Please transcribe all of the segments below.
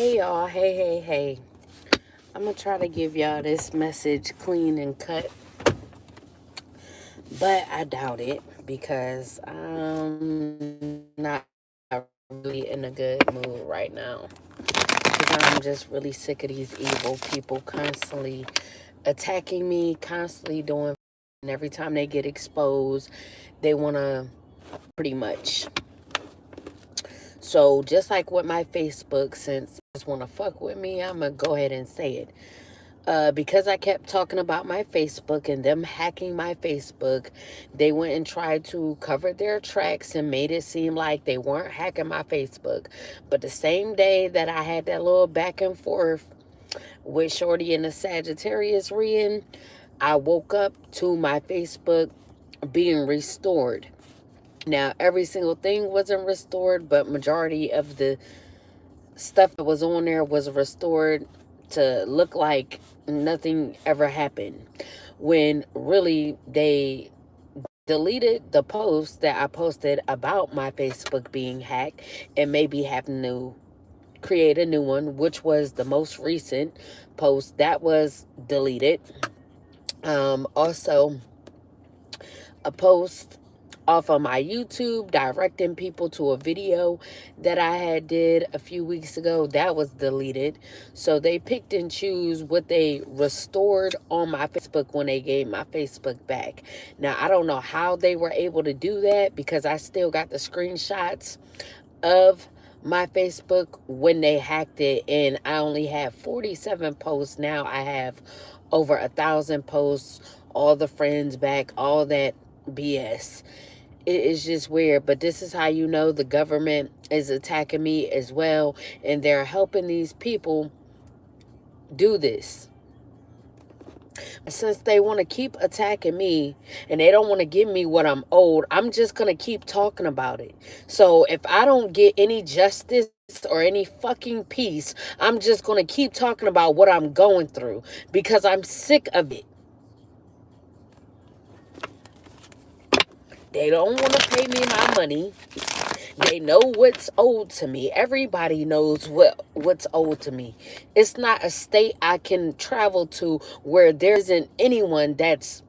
Hey y'all, hey. I'm gonna try to give y'all this message clean and cut, but I doubt it because I'm not really in a good mood right now. Because I'm just really sick of these evil people constantly attacking me, constantly doing, and every time they get exposed, they wanna pretty much. So just like with my Facebook, since they just want to fuck with me, I'm gonna go ahead and say it. Because I kept talking about my Facebook and them hacking my Facebook, they went and tried to cover their tracks and made it seem like they weren't hacking my Facebook. But the same day that I had that little back and forth with Shorty in the Sagittarius reading, I woke up to my Facebook being restored. Now, every single thing wasn't restored, but majority of the stuff that was on there was restored to look like nothing ever happened. When really they deleted the post that I posted about my Facebook being hacked and maybe having to create a new one, which was the most recent post that was deleted. Also, a post off of my YouTube directing people to a video that I had did a few weeks ago that was deleted. So they picked and choose what they restored on my Facebook when they gave my Facebook back. Now, I don't know how they were able to do that because I still got the screenshots of my Facebook when they hacked it, and I only have 47 posts. Now I have over 1,000 posts, all the friends back, all that BS. It is just weird, but this is how you know the government is attacking me as well, and they're helping these people do this. Since they want to keep attacking me and they don't want to give me what I'm owed, I'm just going to keep talking about it. So if I don't get any justice or any fucking peace, I'm just going to keep talking about what I'm going through because I'm sick of it. They don't want to pay me my money. They know what's owed to me. Everybody knows what's owed to me. It's not a state I can travel to where there isn't anyone that's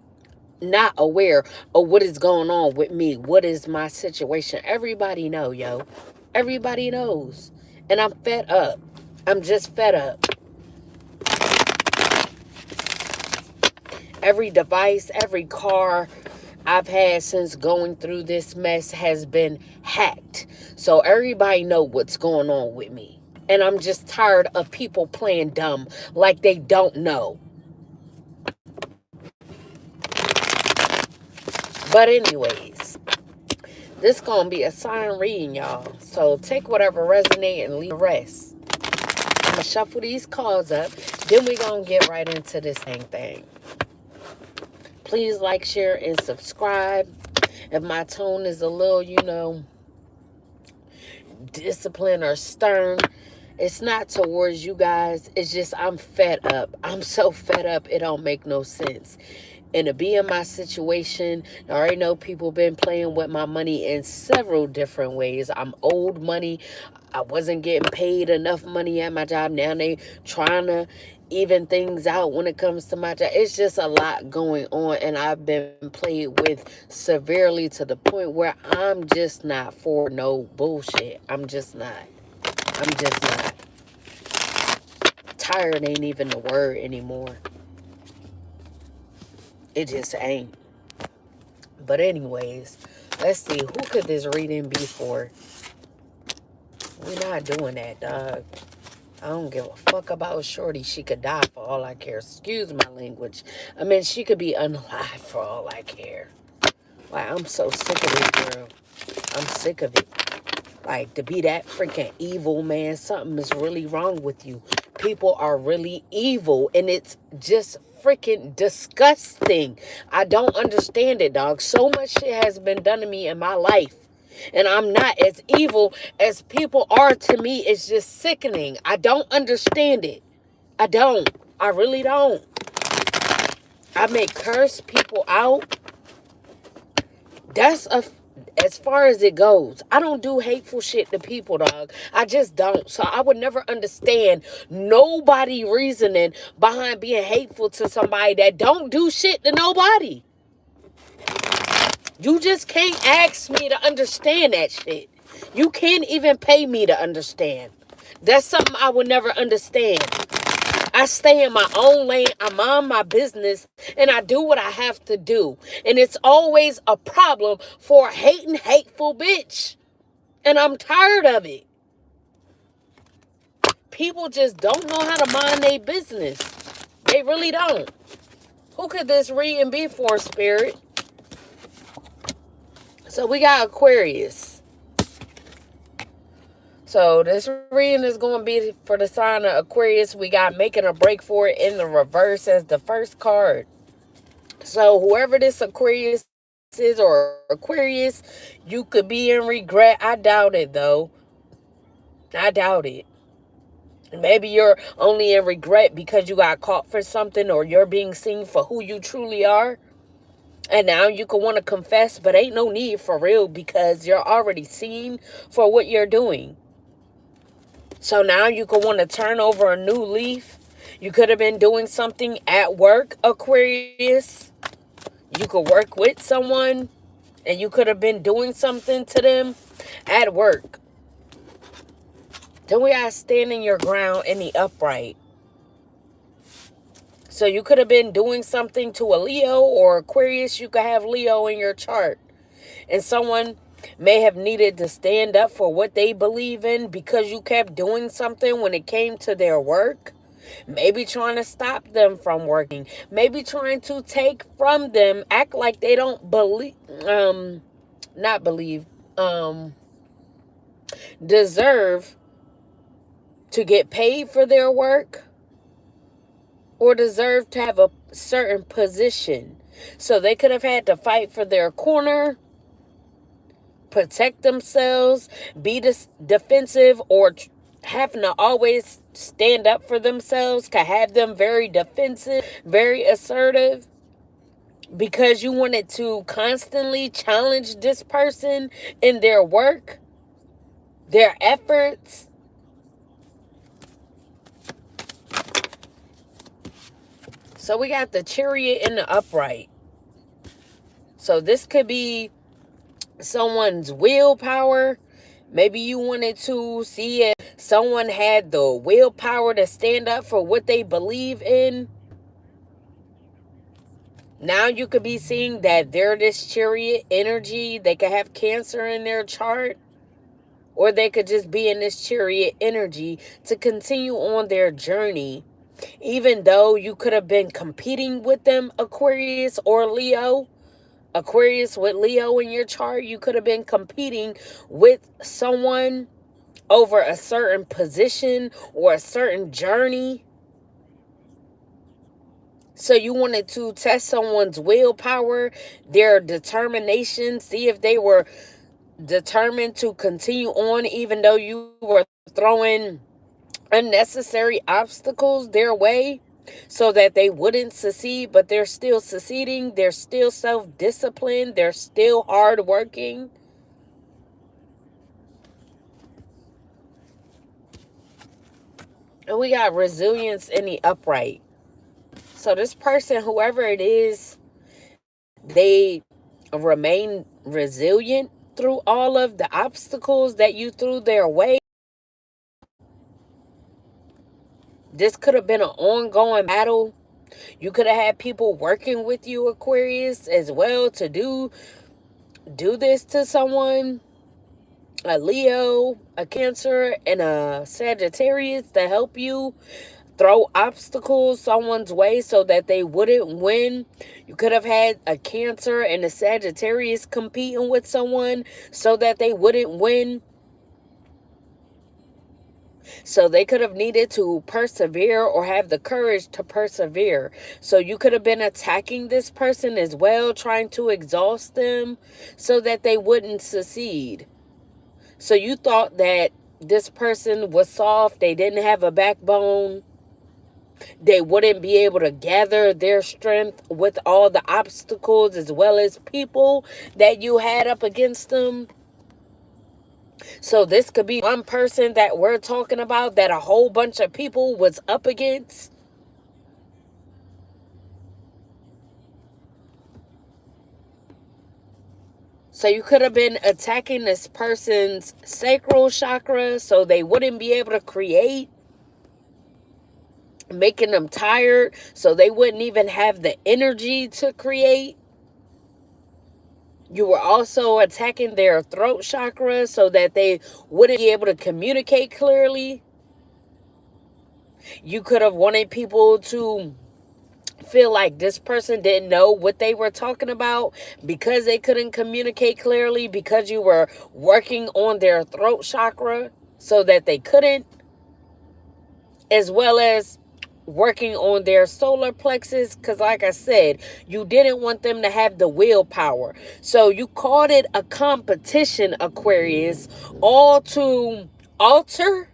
not aware of what is going on with me. What is my situation? Everybody know, yo. Everybody knows. And I'm fed up. I'm just fed up. Every device, every car I've had since going through this mess has been hacked. So everybody know what's going on with me. And I'm just tired of people playing dumb like they don't know. But anyways, this gonna be a sign reading, y'all. So take whatever resonate and leave the rest. I'm gonna shuffle these cards up. Then we gonna get right into this thing. Please like, share, and subscribe. If my tone is a little, disciplined or stern, it's not towards you guys. It's just I'm fed up. I'm so fed up. It don't make no sense. And to be in my situation, I already know people been playing with my money in several different ways. I'm owed money. I wasn't getting paid enough money at my job. Now they trying to even things out when it comes to my job. It's just a lot going on, and I've been played with severely to the point where I'm just not for no bullshit. I'm just not. Tired ain't even the word anymore. It just ain't. But anyways, let's see. Who could this reading be for? We're not doing that, dog. I don't give a fuck about Shorty. She could die for all I care. Excuse my language. I mean, she could be unalive for all I care. Like, I'm so sick of this girl. I'm sick of it. Like, to be that freaking evil, man, something is really wrong with you. People are really evil, and it's just freaking disgusting. I don't understand it, dog. So much shit has been done to me in my life, and I'm not as evil as people are to me. It's just sickening. I don't understand it. I don't. I really don't. I may curse people out. as far as it goes. I don't do hateful shit to people, dog. I just don't. So I would never understand nobody reasoning behind being hateful to somebody that don't do shit to nobody. You just can't ask me to understand that shit. You can't even pay me to understand. That's something I would never understand. I stay in my own lane, I mind my business, and I do what I have to do. And it's always a problem for a hating, hateful bitch. And I'm tired of it. People just don't know how to mind their business. They really don't. Who could this reading be for, Spirit? So we got Aquarius. So this reading is going to be for the sign of Aquarius. We got making a break for it in the reverse as the first card. So whoever this Aquarius is or Aquarius, you could be in regret. I doubt it, though. I doubt it. Maybe you're only in regret because you got caught for something, or you're being seen for who you truly are. And now you can want to confess, but ain't no need for real because you're already seen for what you're doing. So now you can want to turn over a new leaf. You could have been doing something at work, Aquarius. You could work with someone and you could have been doing something to them at work. Then we got standing your ground in the upright. So you could have been doing something to a Leo or Aquarius. You could have Leo in your chart. And someone may have needed to stand up for what they believe in because you kept doing something when it came to their work. Maybe trying to stop them from working. Maybe trying to take from them, act like they don't believe, deserve to get paid for their work or deserve to have a certain position. So they could have had to fight for their corner, protect themselves, be defensive, or having to always stand up for themselves, could have them very defensive, very assertive, because you wanted to constantly challenge this person in their work, their efforts. So we got the Chariot in the upright. So this could be someone's willpower. Maybe you wanted to see if someone had the willpower to stand up for what they believe in. Now you could be seeing that they're this Chariot energy. They could have Cancer in their chart. Or they could just be in this Chariot energy to continue on their journey. Even though you could have been competing with them, Aquarius or Leo. Aquarius with Leo in your chart, you could have been competing with someone over a certain position or a certain journey. So you wanted to test someone's willpower, their determination, see if they were determined to continue on even though you were throwing unnecessary obstacles their way so that they wouldn't succeed, but they're still succeeding. They're still self-disciplined. They're still hardworking. And we got resilience in the upright. So this person, whoever it is, they remain resilient through all of the obstacles that you threw their way. This could have been an ongoing battle. You could have had people working with you, Aquarius, as well to do this to someone. A Leo, a Cancer, and a Sagittarius to help you throw obstacles someone's way so that they wouldn't win. You could have had a Cancer and a Sagittarius competing with someone so that they wouldn't win. So they could have needed to persevere or have the courage to persevere. So you could have been attacking this person as well, trying to exhaust them so that they wouldn't succeed. So you thought that this person was soft, they didn't have a backbone, They wouldn't be able to gather their strength with all the obstacles as well as people that you had up against them. So this could be one person that we're talking about that a whole bunch of people was up against. So you could have been attacking this person's sacral chakra so they wouldn't be able to create, making them tired so they wouldn't even have the energy to create. You were also attacking their throat chakra so that they wouldn't be able to communicate clearly. You could have wanted people to feel like this person didn't know what they were talking about because they couldn't communicate clearly, because you were working on their throat chakra so that they couldn't, as well as working on their solar plexus, because like I said, you didn't want them to have the willpower. So you called it a competition, Aquarius, all to alter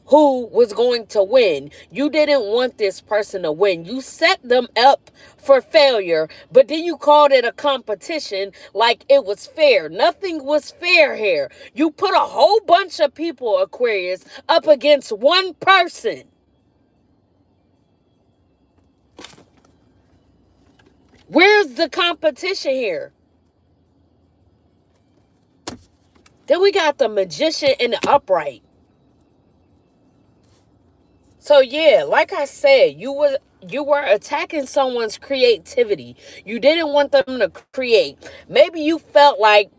who was going to win. You didn't want this person to win. You set them up for failure, but then you called it a competition like it was fair. Nothing was fair here. You put a whole bunch of people, Aquarius, up against one person. Where's the competition here? Then we got the Magician and the Upright. So yeah, like I said, you were attacking someone's creativity. You didn't want them to create. Maybe you felt like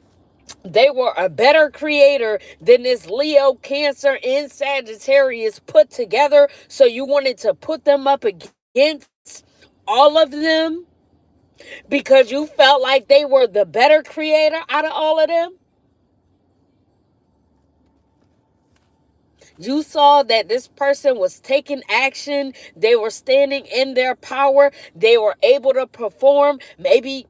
they were a better creator than this Leo, Cancer, and Sagittarius put together. So you wanted to put them up against all of them because you felt like they were the better creator out of all of them. You saw that this person was taking action. They were standing in their power. They were able to perform. Maybe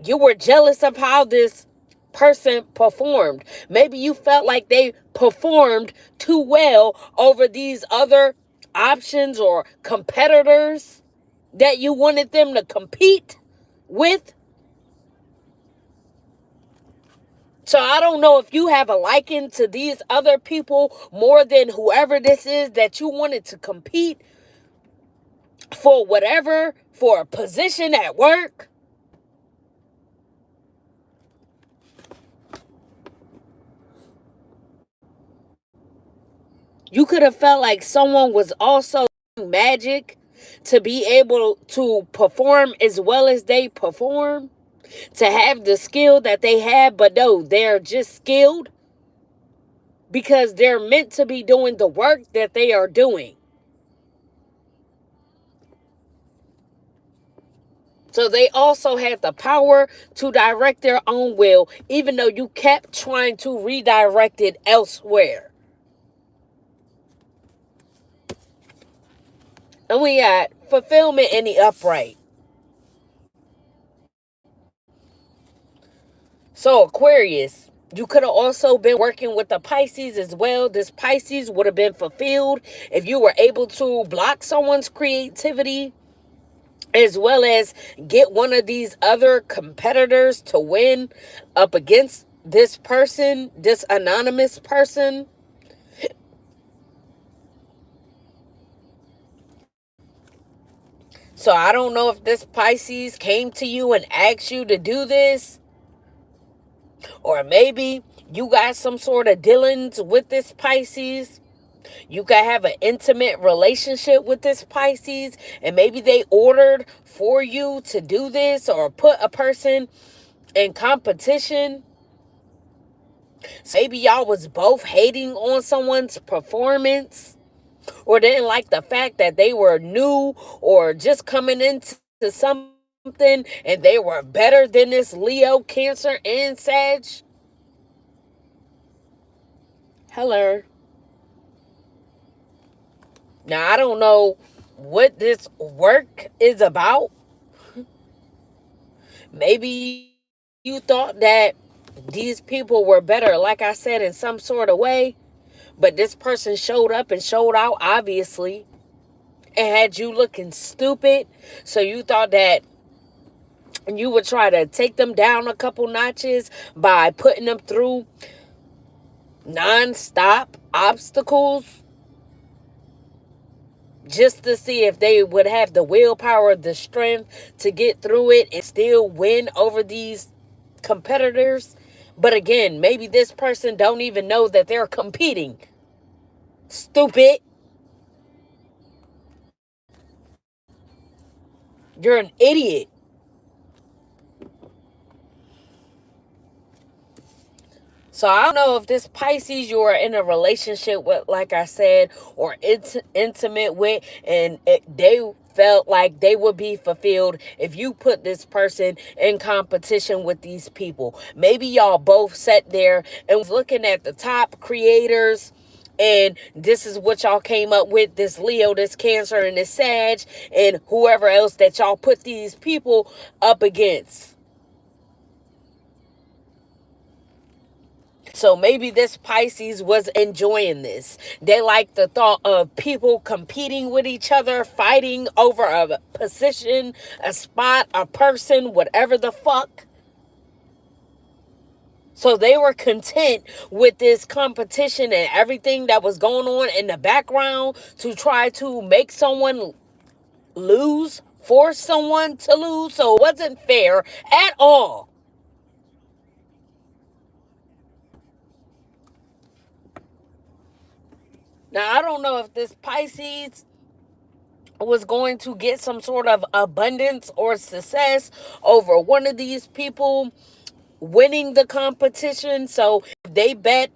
you were jealous of how this person performed. Maybe you felt like they performed too well over these other options or competitors that you wanted them to compete with. So I don't know if you have a liking to these other people more than whoever this is that you wanted to compete for whatever, for a position at work. You could have felt like someone was also magic to be able to perform as well as they perform, to have the skill that they have, but no, they're just skilled because they're meant to be doing the work that they are doing. So they also had the power to direct their own will, even though you kept trying to redirect it elsewhere. And we got fulfillment in the upright. So Aquarius, you could have also been working with the Pisces as well. This Pisces would have been fulfilled if you were able to block someone's creativity, as well as get one of these other competitors to win up against this person, this anonymous person. So I don't know if this Pisces came to you and asked you to do this, or maybe you got some sort of dealings with this Pisces. You could have an intimate relationship with this Pisces, and maybe they ordered for you to do this or put a person in competition. So maybe y'all was both hating on someone's performance, or didn't like the fact that they were new or just coming into something and they were better than this Leo, Cancer, and Sag. Hello. Now, I don't know what this work is about. Maybe you thought that these people were better, like I said, in some sort of way. But this person showed up and showed out, obviously. and had you looking stupid. So you thought that you would try to take them down a couple notches by putting them through non-stop obstacles just to see if they would have the willpower, the strength to get through it and still win over these competitors. But again, maybe this person don't even know that they're competing. Stupid. You're an idiot. So I don't know if this Pisces you are in a relationship with, like I said, or it's intimate with, and they felt like they would be fulfilled if you put this person in competition with these people. Maybe y'all both sat there and was looking at the top creators, and this is what y'all came up with, this Leo, this Cancer, and this Sag, and whoever else that y'all put these people up against. So maybe this Pisces was enjoying this. They like the thought of people competing with each other, fighting over a position, a spot, a person, whatever the fuck. So they were content with this competition and everything that was going on in the background to try to make someone lose, force someone to lose. So it wasn't fair at all. Now, I don't know if this Pisces was going to get some sort of abundance or success over one of these people winning the competition. So they bet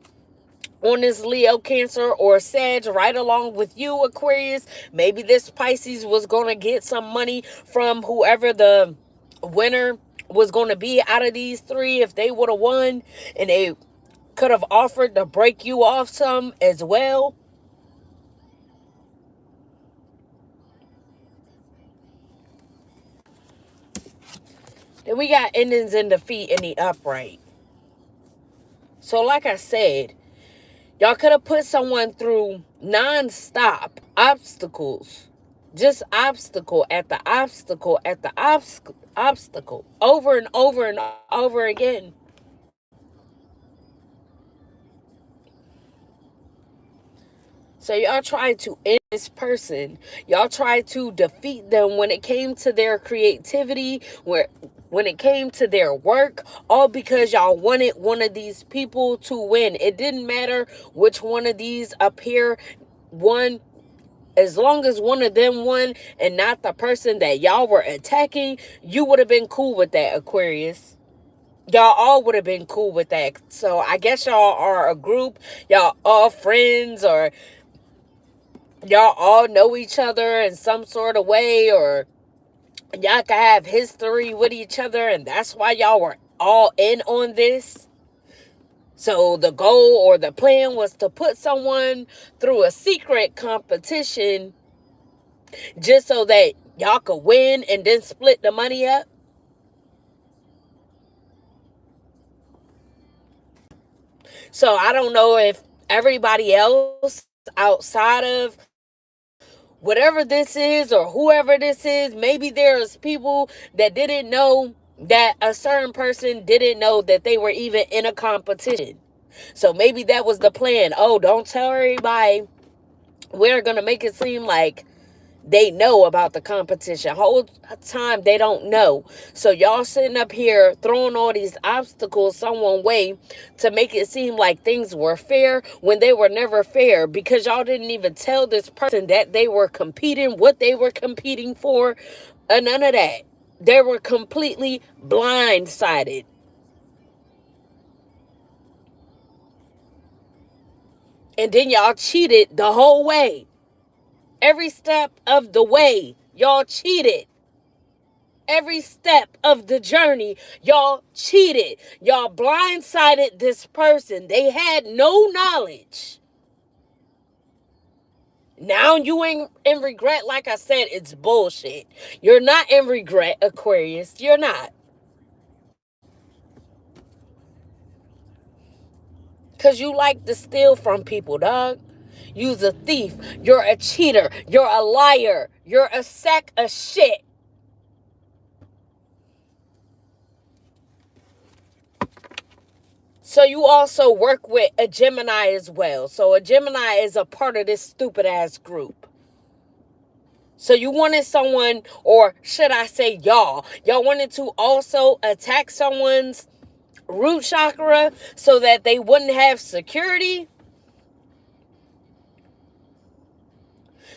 on this Leo, Cancer, or Sag right along with you, Aquarius. Maybe this Pisces was going to get some money from whoever the winner was going to be out of these three if they would have won, and they could have offered to break you off some as well. Then we got endings in defeat in the upright. So like I said, y'all could have put someone through non-stop obstacles. Just obstacle at the obstacle at the obstacle. Over and over and over again. So y'all tried to end this person. Y'all tried to defeat them when it came to their creativity, when it came to their work, all because y'all wanted one of these people to win. It didn't matter which one of these up here won. As long as one of them won and not the person that y'all were attacking, you would have been cool with that, Aquarius. Y'all all would have been cool with that. So I guess y'all are a group. Y'all all friends, or y'all all know each other in some sort of way, or y'all can have history with each other, and that's why y'all were all in on this. So the goal or the plan was to put someone through a secret competition just so that y'all could win and then split the money up. So I don't know if everybody else outside of whatever this is or whoever this is, maybe there's people that didn't know that a certain person didn't know that they were even in a competition. So maybe that was the plan. Oh, don't tell everybody. We're going to make it seem like they know about the competition. Whole time they don't know. So y'all sitting up here throwing all these obstacles someone way to make it seem like things were fair when they were never fair, because y'all didn't even tell this person that they were competing, what they were competing for, none of that. They were completely blindsided. And then y'all cheated the whole way. Every step of the way, y'all cheated. Every step of the journey, y'all cheated. Y'all blindsided this person. They had no knowledge. Now you ain't in regret. Like I said, it's bullshit. You're not in regret, Aquarius. You're not. Because you like to steal from people, dog. You's a thief. You're a cheater. You're a liar. You're a sack of shit. So you also work with a Gemini as well. So a Gemini is a part of this stupid ass group. So you wanted someone, or should I say y'all wanted to also attack someone's root chakra so that they wouldn't have security.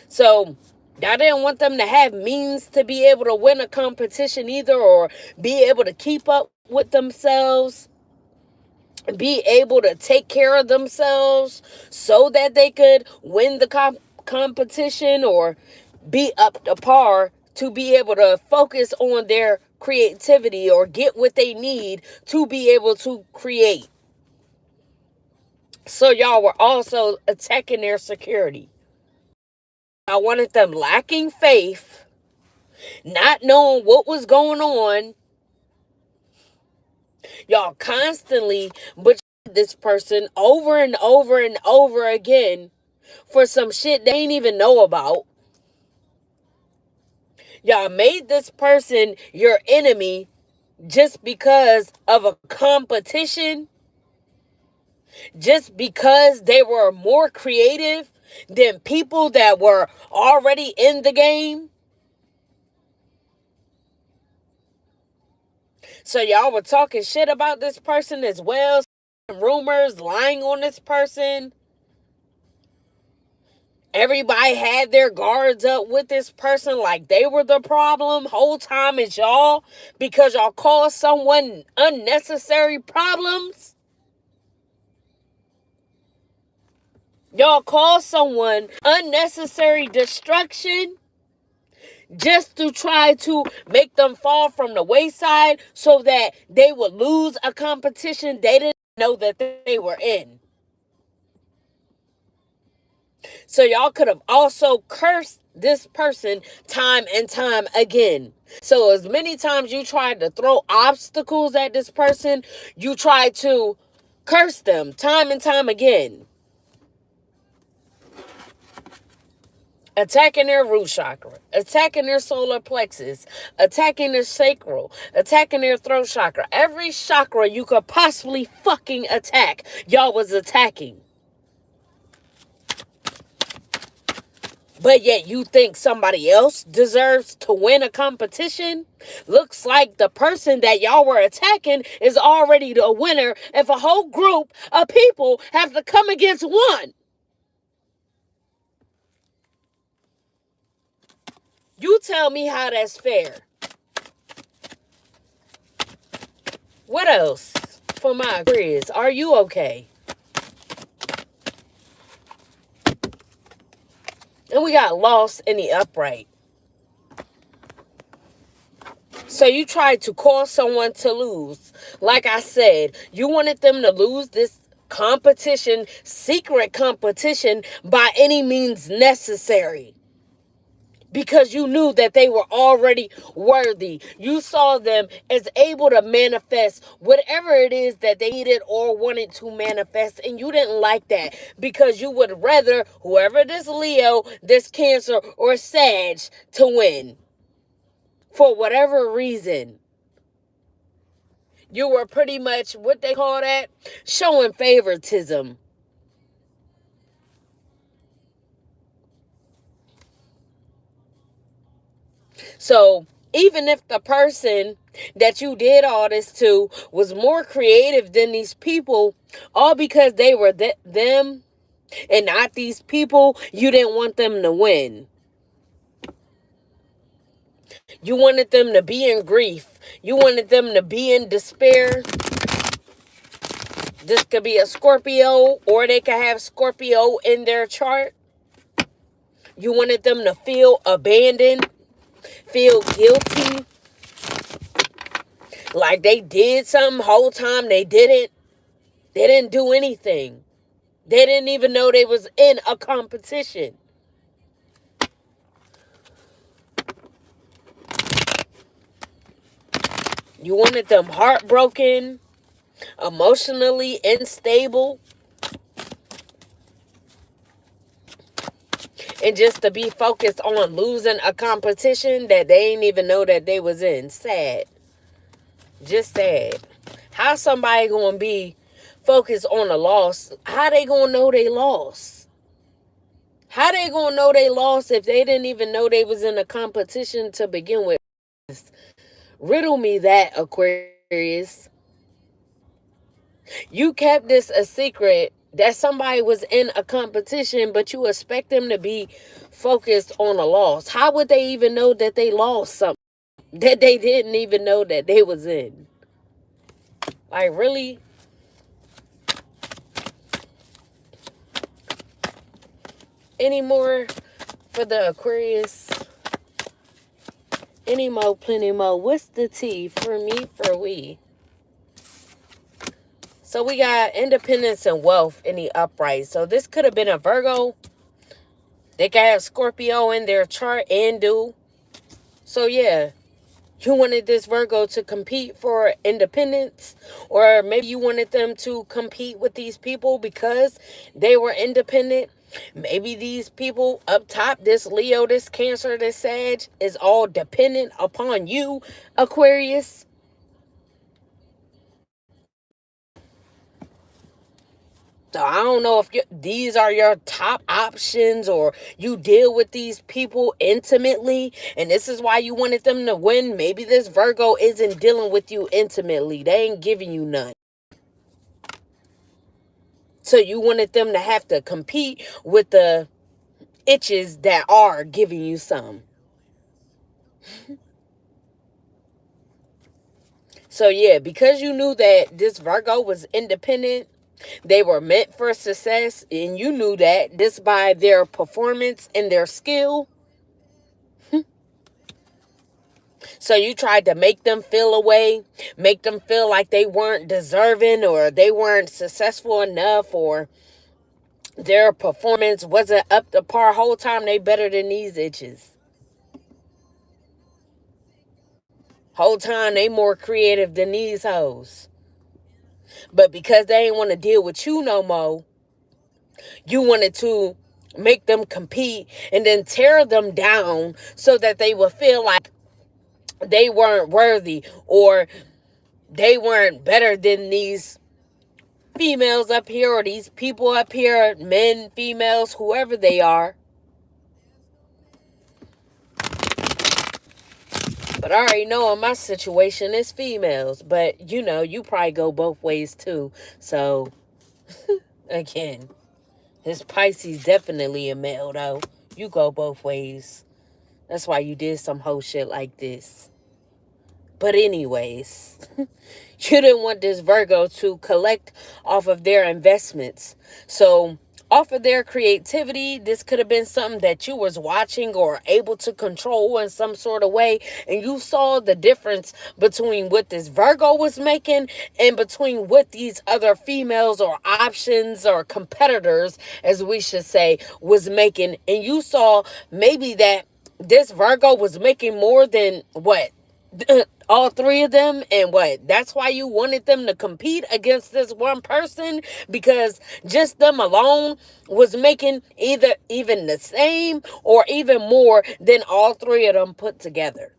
So y'all didn't want them to have means to be able to win a competition either, or be able to keep up with themselves, be able to take care of themselves so that they could win the competition, or be up to par to be able to focus on their creativity or get what they need to be able to create. So y'all were also attacking their security. I wanted them lacking faith, not knowing what was going on. Y'all constantly betrayed this person over and over and over again for some shit they ain't even know about. Y'all made this person your enemy just because of a competition, just because they were more creative than people that were already in the game. So y'all were talking shit about this person as well, rumors, lying on this person. Everybody had their guards up with this person like they were the problem. Whole time it's y'all, because y'all caused someone unnecessary problems. Y'all caused someone unnecessary destruction just to try to make them fall from the wayside so that they would lose a competition they didn't know that they were in. So y'all could have also cursed this person time and time again. So as many times you tried to throw obstacles at this person, you tried to curse them time and time again. Attacking their root chakra, attacking their solar plexus, attacking their sacral, attacking their throat chakra. Every chakra you could possibly fucking attack, y'all was attacking. But yet you think somebody else deserves to win a competition? Looks like the person that y'all were attacking is already the winner if a whole group of people have to come against one. You tell me how that's fair. What else for my Aquarius? Are you okay? And we got lost in the upright. So you tried to cause someone to lose. Like I said, you wanted them to lose this competition, secret competition, by any means necessary. Because you knew that they were already worthy. You saw them as able to manifest whatever it is that they needed or wanted to manifest. And you didn't like that, because you would rather whoever this Leo, this Cancer, or Sag to win. For whatever reason. You were pretty much, what they call that? Showing favoritism. So even if the person that you did all this to was more creative than these people, all because they were them and not these people, you didn't want them to win. You wanted them to be in grief. You wanted them to be in despair. This could be a Scorpio, or they could have Scorpio in their chart. You wanted them to feel abandoned, feel guilty, like they did something whole time they didn't. They didn't do anything. They didn't even know they was in a competition. You wanted them heartbroken, emotionally unstable. and just to be focused on losing a competition that they ain't even know that they was in. Sad. Just sad. How somebody gonna be focused on a loss? How they gonna know they lost? How they gonna know they lost if they didn't even know they was in a competition to begin with? Riddle me that, Aquarius. You kept this a secret that somebody was in a competition, but you expect them to be focused on a loss. How would they even know that they lost something that they didn't even know that they was in? Like, really? Any more for the Aquarius? Any more, plenty more. What's the tea for me, for we? So we got independence and wealth in the upright. So this could have been a Virgo. They could have Scorpio in their chart and do. So yeah, you wanted this Virgo to compete for independence, or maybe you wanted them to compete with these people because they were independent. Maybe these people up top, this Leo, this Cancer, this Sag, is all dependent upon you, Aquarius. So I don't know if these are your top options, or you deal with these people intimately and this is why you wanted them to win. Maybe this Virgo isn't dealing with you intimately. They ain't giving you none. So you wanted them to have to compete with the itches that are giving you some. So yeah, because you knew that this Virgo was independent, they were meant for success, and you knew that just by their performance and their skill. So you tried to make them feel away, make them feel like they weren't deserving, or they weren't successful enough, or their performance wasn't up to par. Whole time they better than these itches. Whole time they more creative than these hoes. But because they ain't want to deal with you no more, you wanted to make them compete and then tear them down so that they would feel like they weren't worthy, or they weren't better than these females up here, or these people up here, men, females, whoever they are. But I already know in my situation it's females, but you know, you probably go both ways too. So again, his Pisces definitely a male though. You go both ways. That's why you did some whole shit like this. But anyways, you didn't want this Virgo to collect off of their investments. So off of their creativity, this could have been something that you was watching or able to control in some sort of way. And you saw the difference between what this Virgo was making and between what these other females or options or competitors, as we should say, was making. And you saw maybe that this Virgo was making more than what? All three of them, and what? That's why you wanted them to compete against this one person, because just them alone was making either even the same or even more than all three of them put together.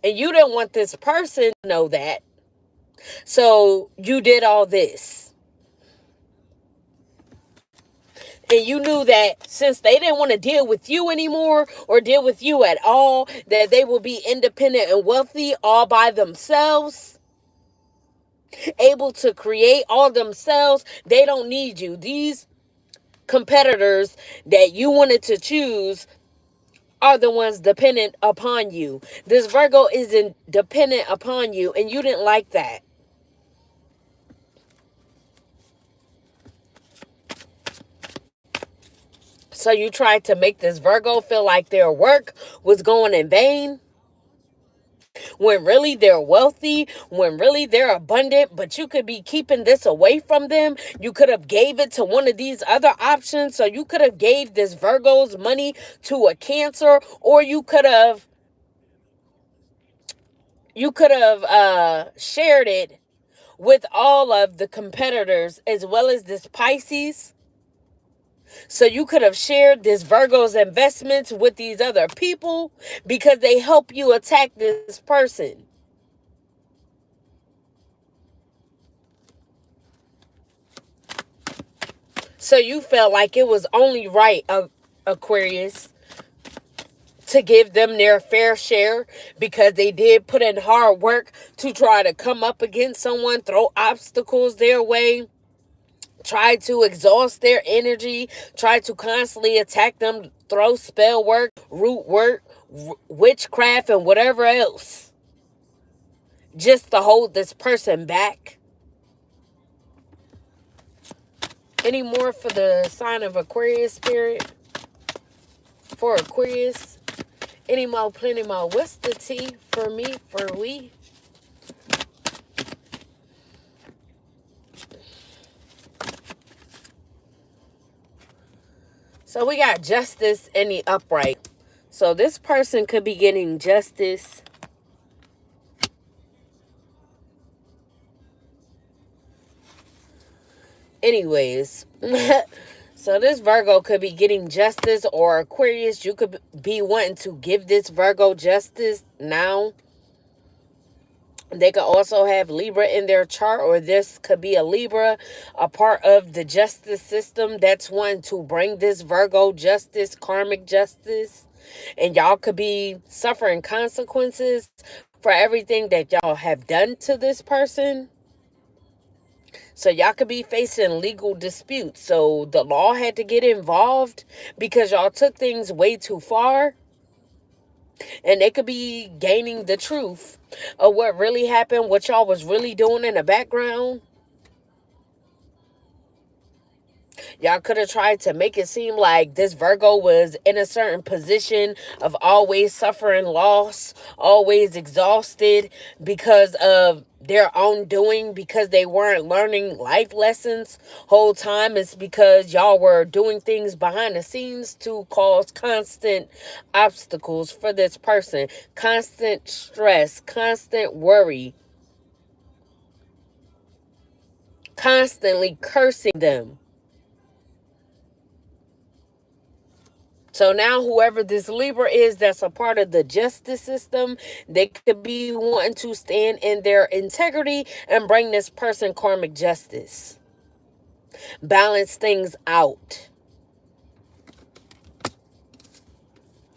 And you didn't want this person to know that. So you did all this. And you knew that since they didn't want to deal with you anymore, or deal with you at all, that they will be independent and wealthy all by themselves, able to create all themselves. They don't need you. These competitors that you wanted to choose are the ones dependent upon you. This Virgo isn't dependent upon you, and you didn't like that. So you tried to make this Virgo feel like their work was going in vain, when really they're wealthy, when really they're abundant, but you could be keeping this away from them. You could have gave it to one of these other options. So you could have gave this Virgo's money to a Cancer, or you could have shared it with all of the competitors, as well as this Pisces. So you could have shared this Virgo's investments with these other people because they help you attack this person. So you felt like it was only right, Aquarius, to give them their fair share because they did put in hard work to try to come up against someone, throw obstacles their way, try to exhaust their energy, try to constantly attack them, throw spell work, root work, witchcraft, and whatever else, just to hold this person back. Any more for the sign of Aquarius, spirit? For Aquarius? Any more, plenty more. What's the tea for me, for we? So we got justice in the upright. So this person could be getting justice. Anyways, so this Virgo could be getting justice, or Aquarius, you could be wanting to give this Virgo justice now. They could also have Libra in their chart, or this could be a Libra, a part of the justice system that's wanting to bring this Virgo justice, karmic justice. And y'all could be suffering consequences for everything that y'all have done to this person. So y'all could be facing legal disputes. So the law had to get involved because y'all took things way too far. And they could be gaining the truth of what really happened, what y'all was really doing in the background. Y'all could have tried to make it seem like this Virgo was in a certain position of always suffering loss, always exhausted because of their own doing, because they weren't learning life lessons whole time. It's because y'all were doing things behind the scenes to cause constant obstacles for this person, constant stress, constant worry, constantly cursing them. So now whoever this Libra is that's a part of the justice system, they could be wanting to stand in their integrity and bring this person karmic justice. Balance things out.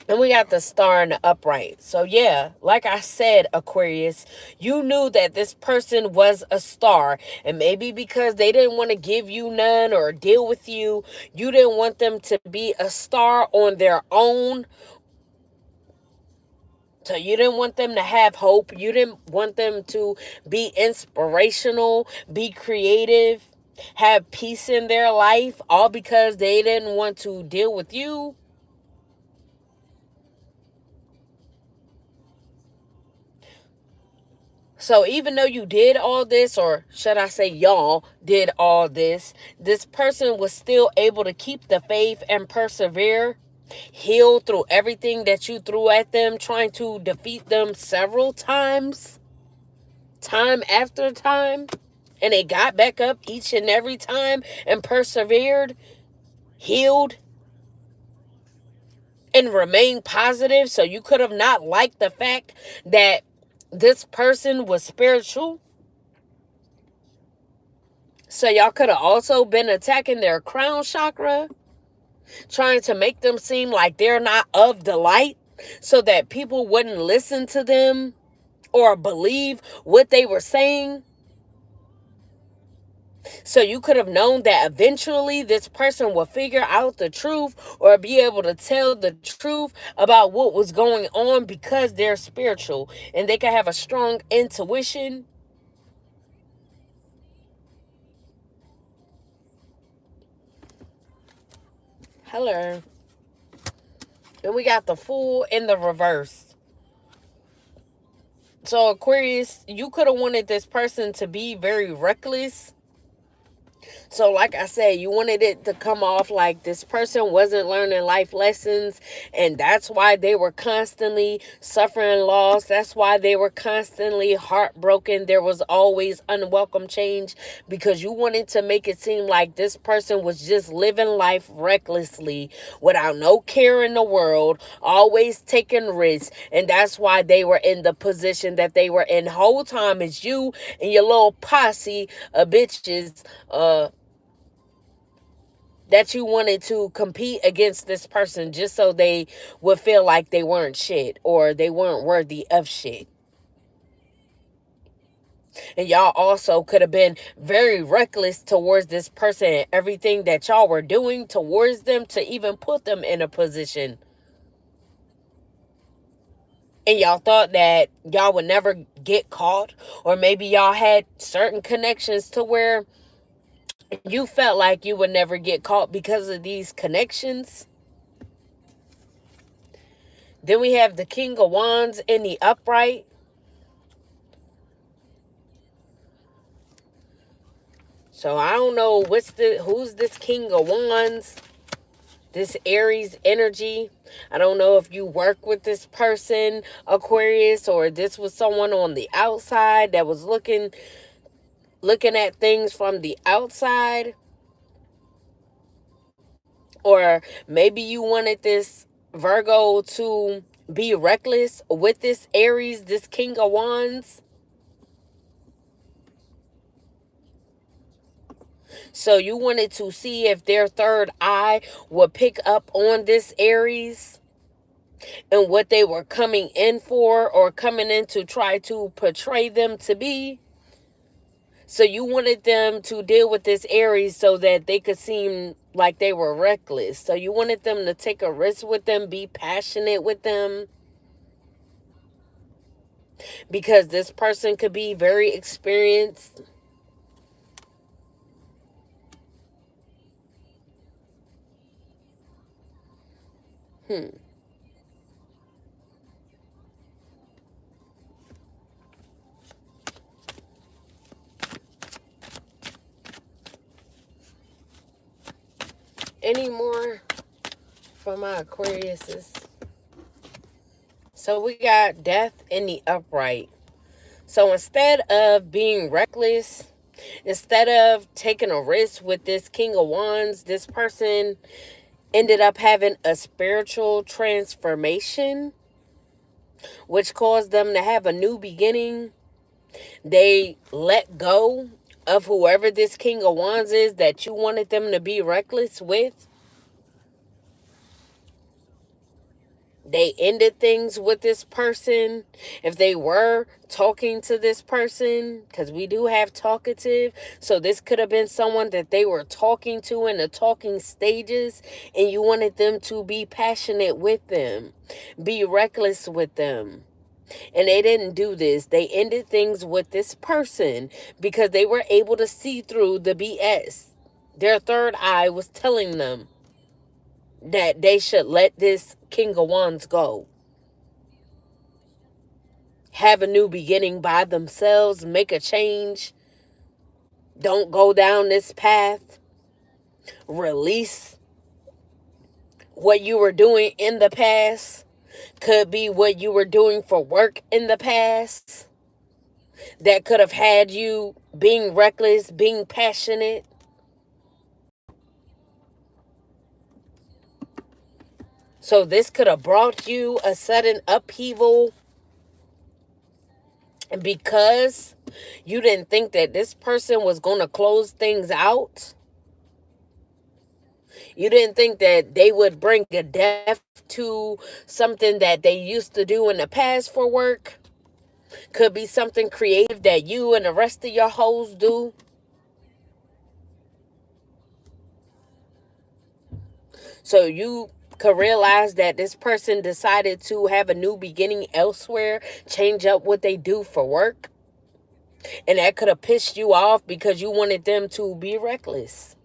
And we got the star in the upright. So yeah, like I said, Aquarius, you knew that this person was a star. And maybe because they didn't want to give you none or deal with you, you didn't want them to be a star on their own. So you didn't want them to have hope. You didn't want them to be inspirational, be creative, have peace in their life, all because they didn't want to deal with you. So even though you did all this, or should I say y'all did all this, this person was still able to keep the faith and persevere, heal through everything that you threw at them, trying to defeat them several times, time after time. And they got back up each and every time and persevered, healed, and remained positive. So you could have not liked the fact that this person was spiritual. So y'all could have also been attacking their crown chakra, trying to make them seem like they're not of the light so that people wouldn't listen to them or believe what they were saying. So you could have known that eventually this person will figure out the truth or be able to tell the truth about what was going on because they're spiritual and they can have a strong intuition. Hello. And we got the Fool in the reverse. So Aquarius, you could have wanted this person to be very reckless. So, like I said, you wanted it to come off like this person wasn't learning life lessons, and that's why they were constantly suffering loss. That's why they were constantly heartbroken. There was always unwelcome change because you wanted to make it seem like this person was just living life recklessly without no care in the world, always taking risks, and that's why they were in the position that they were in. Whole time is you and your little posse of bitches that you wanted to compete against this person just so they would feel like they weren't shit or they weren't worthy of shit. And y'all also could have been very reckless towards this person and everything that y'all were doing towards them to even put them in a position. And y'all thought that y'all would never get caught, or maybe y'all had certain connections to where you felt like you would never get caught because of these connections. Then we have the King of Wands in the upright. So I don't know who's this King of Wands, this Aries energy. I don't know if you work with this person, Aquarius, or this was someone on the outside that was looking at things from the outside. Or maybe you wanted this Virgo to be reckless with this Aries, this King of Wands. So you wanted to see if their third eye would pick up on this Aries and what they were coming in for or coming in to try to portray them to be. So you wanted them to deal with this Aries so that they could seem like they were reckless. So you wanted them to take a risk with them, be passionate with them. Because this person could be very experienced. Any more for my Aquariuses? So we got death in the upright. So instead of being reckless, instead of taking a risk with this King of Wands, this person ended up having a spiritual transformation, which caused them to have a new beginning. They let go of whoever this King of Wands is that you wanted them to be reckless with. They ended things with this person. If they were talking to this person, because we do have talkative, so this could have been someone that they were talking to in the talking stages, and you wanted them to be passionate with them, be reckless with them. And they didn't do this. They ended things with this person because they were able to see through the BS. Their third eye was telling them that they should let this King of Wands go. Have a new beginning by themselves. Make a change. Don't go down this path. Release what you were doing in the past. Could be what you were doing for work in the past. That could have had you being reckless, being passionate. So this could have brought you a sudden upheaval because you didn't think that this person was going to close things out. You didn't think that they would bring a death to something that they used to do in the past for work. Could be something creative that you and the rest of your hoes do. So you could realize that this person decided to have a new beginning elsewhere, change up what they do for work. And that could have pissed you off because you wanted them to be reckless.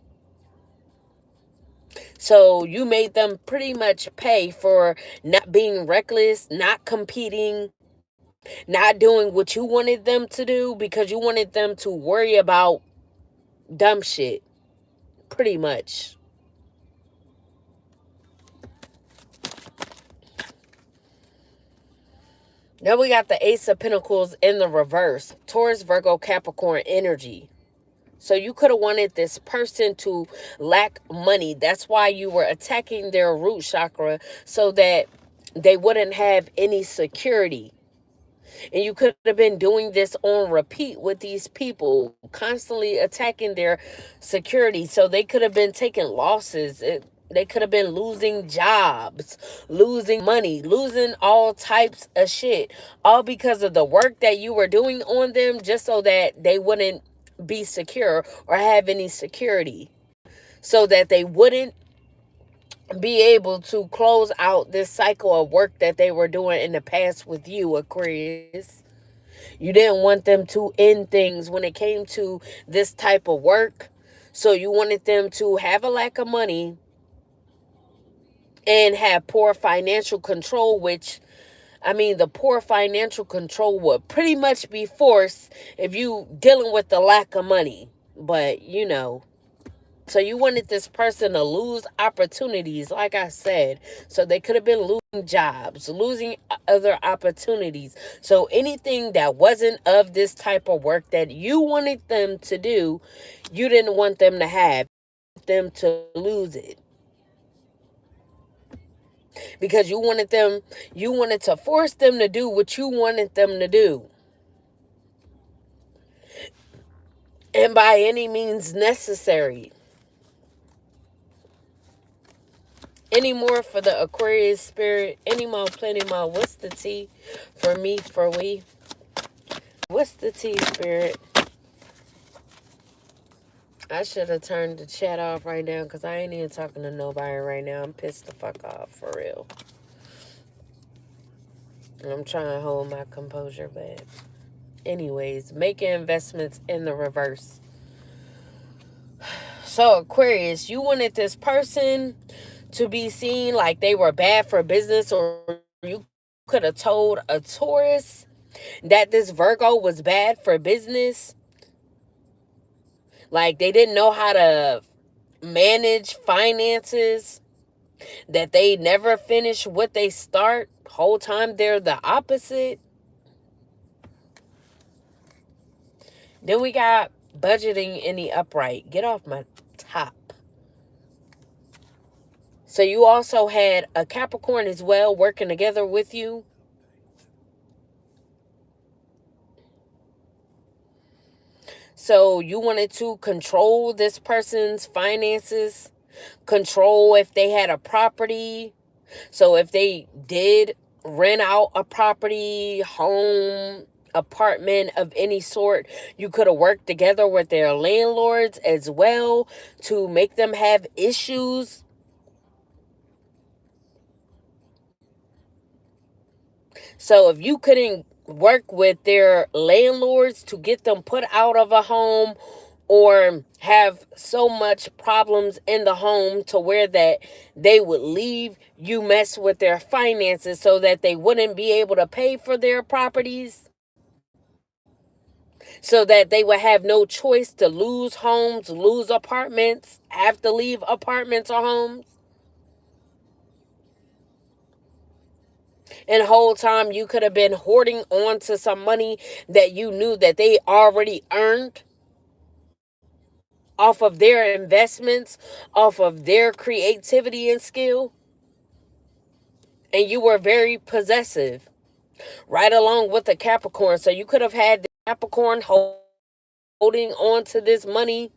So you made them pretty much pay for not being reckless, not competing, not doing what you wanted them to do because you wanted them to worry about dumb shit. pretty much. Now we got the Ace of Pentacles in the reverse. Taurus, Virgo, Capricorn energy. So you could have wanted this person to lack money. That's why you were attacking their root chakra, so that they wouldn't have any security. And you could have been doing this on repeat with these people, constantly attacking their security. So they could have been taking losses. They could have been losing jobs, losing money, losing all types of shit, all because of the work that you were doing on them, just so that they wouldn't be secure or have any security, so that they wouldn't be able to close out this cycle of work that they were doing in the past with you, Aquarius. You didn't want them to end things when it came to this type of work. So you wanted them to have a lack of money and have poor financial control, which, I mean, the poor financial control would pretty much be forced if you dealing with the lack of money. But, you know, so you wanted this person to lose opportunities, like I said. So they could have been losing jobs, losing other opportunities. So anything that wasn't of this type of work that you wanted them to do, you didn't want them to have, them to lose it. Because you wanted to force them to do what you wanted them to do. And by any means necessary. Any more for the Aquarius spirit? Any more, plenty more. What's the tea for me, for we? What's the tea, spirit? I should have turned the chat off right now, because I ain't even talking to nobody right now. I'm pissed the fuck off, for real. And I'm trying to hold my composure, but anyways, making investments in the reverse. So, Aquarius, you wanted this person to be seen like they were bad for business, or you could have told a Taurus that this Virgo was bad for business. Like they didn't know how to manage finances, that they never finish what they start. Whole time they're the opposite. Then we got budgeting in the upright. Get off my top. So you also had a Capricorn as well working together with you. So you wanted to control this person's finances, control if they had a property. So if they did rent out a property, home, apartment of any sort, you could have worked together with their landlords as well to make them have issues. So if you couldn't work with their landlords to get them put out of a home, or have so much problems in the home to where that they would leave, you mess with their finances so that they wouldn't be able to pay for their properties, so that they would have no choice to lose homes, lose apartments, have to leave apartments or homes. And the whole time you could have been hoarding on to some money that you knew that they already earned off of their investments, off of their creativity and skill. And you were very possessive, right along with the Capricorn. So you could have had the Capricorn holding on to this money.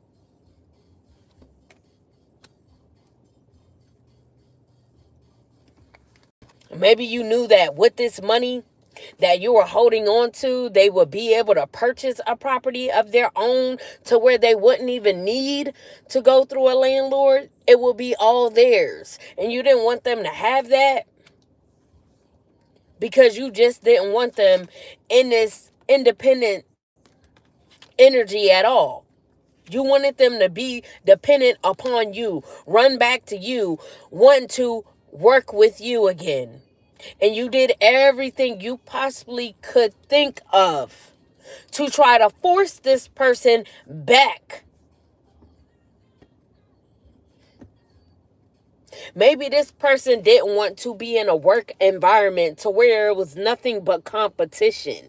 Maybe you knew that with this money that you were holding on to, they would be able to purchase a property of their own to where they wouldn't even need to go through a landlord. It will be all theirs. And you didn't want them to have that, because you just didn't want them in this independent energy at all. You wanted them to be dependent upon you, run back to you, want to work with you again. And you did everything you possibly could think of to try to force this person back Maybe this person didn't want to be in a work environment to where it was nothing but competition.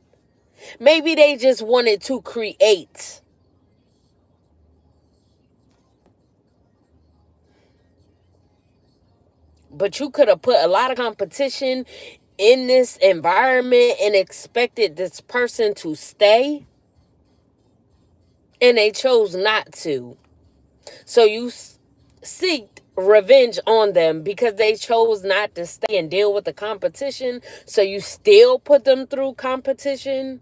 Maybe they just wanted to create. But you could have put a lot of competition in this environment and expected this person to stay, and they chose not to. So you seeked revenge on them because they chose not to stay and deal with the competition. So you still put them through competition.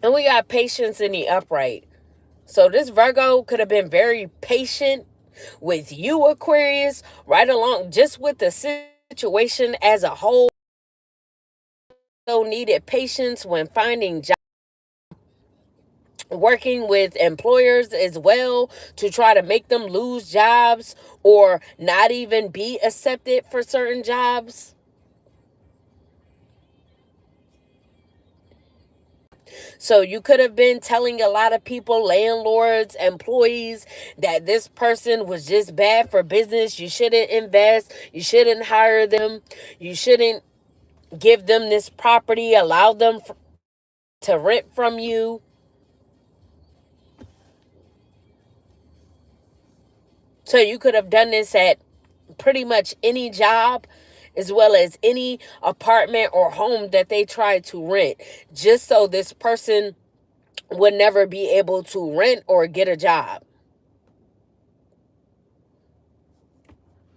And we got patience in the upright. So this Virgo could have been very patient with you, Aquarius, right along just with the situation as a whole. So needed patience when finding jobs, working with employers as well to try to make them lose jobs or not even be accepted for certain jobs. So you could have been telling a lot of people, landlords, employees, that this person was just bad for business. You shouldn't invest. You shouldn't hire them. You shouldn't give them this property, allow them to rent from you. So you could have done this at pretty much any job as well as any apartment or home that they tried to rent, just so this person would never be able to rent or get a job.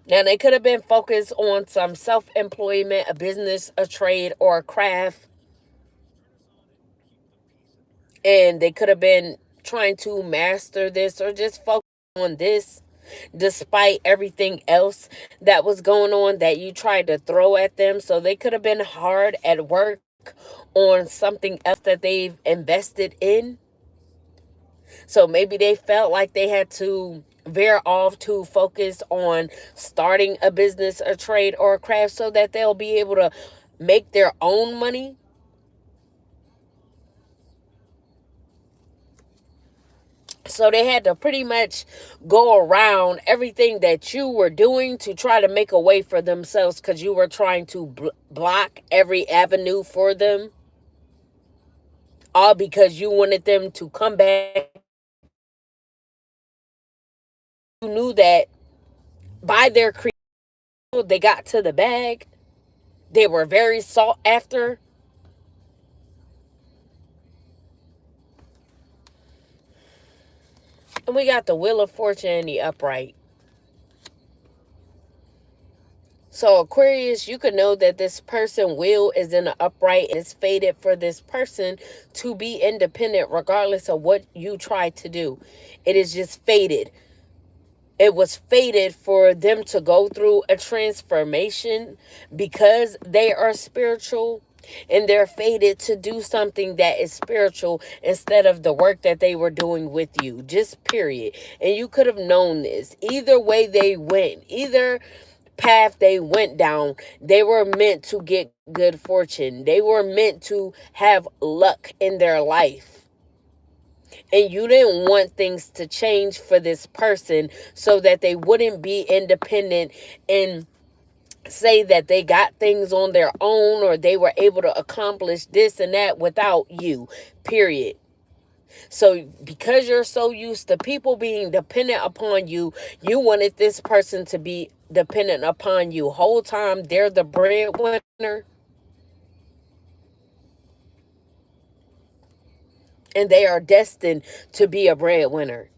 Now, they could have been focused on some self-employment, a business, a trade, or a craft. And they could have been trying to master this or just focus on this despite everything else that was going on that you tried to throw at them. So they could have been hard at work on something else that they've invested in. So maybe they felt like they had to veer off to focus on starting a business, a trade, or a craft so that they'll be able to make their own money. So they had to pretty much go around everything that you were doing to try to make a way for themselves because you were trying to block every avenue for them. All because you wanted them to come back. You knew that by their creation, they got to the bag. They were very sought after. And we got the Wheel of Fortune in the upright. So Aquarius, you could know that this person wheel is in the upright. It's fated for this person to be independent regardless of what you try to do. It is just fated. It was fated for them to go through a transformation because they are spiritual, and they're fated to do something that is spiritual instead of the work that they were doing with you. Just period. And you could have known this. Either way they went, either path they went down, they were meant to get good fortune. They were meant to have luck in their life. And you didn't want things to change for this person so that they wouldn't be independent and say that they got things on their own or they were able to accomplish this and that without you, period. So because you're so used to people being dependent upon you, you wanted this person to be dependent upon you. Whole time they're the breadwinner. And they are destined to be a breadwinner.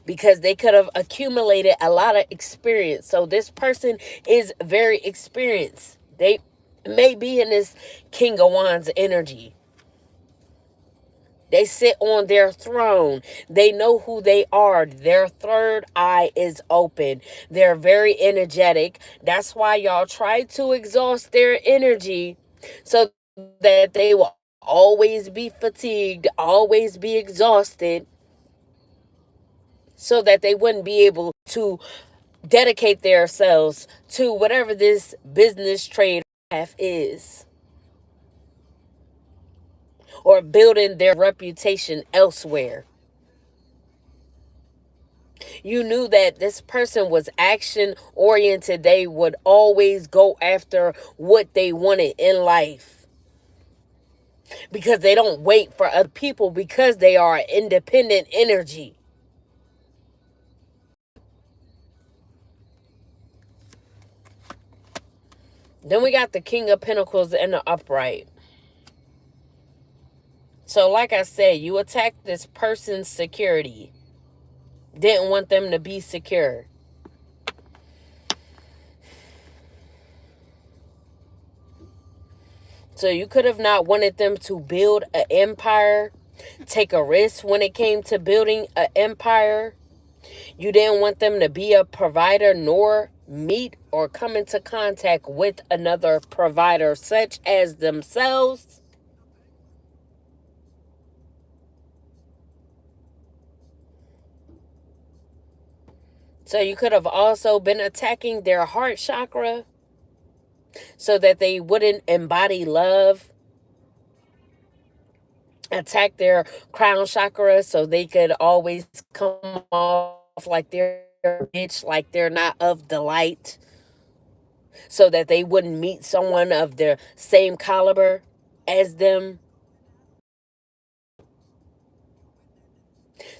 Because they could have accumulated a lot of experience. So this person is very experienced. They may be in this King of Wands energy. They sit on their throne. They know who they are. Their third eye is open. They're very energetic. That's why y'all try to exhaust their energy so that they will always be fatigued, always be exhausted, so that they wouldn't be able to dedicate themselves to whatever this business trade path is. or building their reputation elsewhere. You knew that this person was action oriented. They would always go after what they wanted in life because they don't wait for other people, because they are an independent energy. Then we got the King of Pentacles in the upright. So like I said, you attacked this person's security. Didn't want them to be secure. So you could have not wanted them to build an empire, take a risk when it came to building an empire. You didn't want them to be a provider nor meet or come into contact with another provider such as themselves. So you could have also been attacking their heart chakra so that they wouldn't embody love. Attack their crown chakra so they could always come off like they're a bitch, like they're not of the light, so that they wouldn't meet someone of their same caliber as them.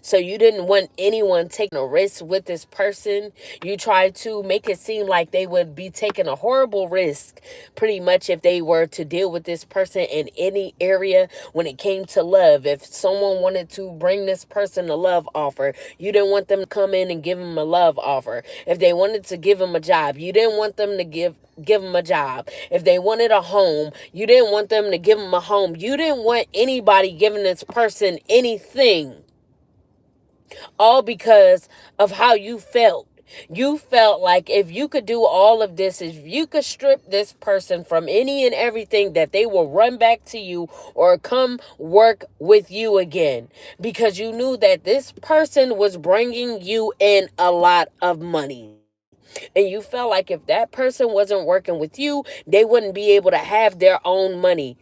So you didn't want anyone taking a risk with this person. You tried to make it seem like they would be taking a horrible risk, pretty much, if they were to deal with this person in any area when it came to love. If someone wanted to bring this person a love offer, you didn't want them to come in and give them a love offer. If they wanted to give them a job, you didn't want them to give them a job. If they wanted a home, you didn't want them to give them a home. You didn't want anybody giving this person anything. All because of how you felt. You felt like if you could do all of this, if you could strip this person from any and everything, that they will run back to you or come work with you again. Because you knew that this person was bringing you in a lot of money. And you felt like if that person wasn't working with you, they wouldn't be able to have their own money.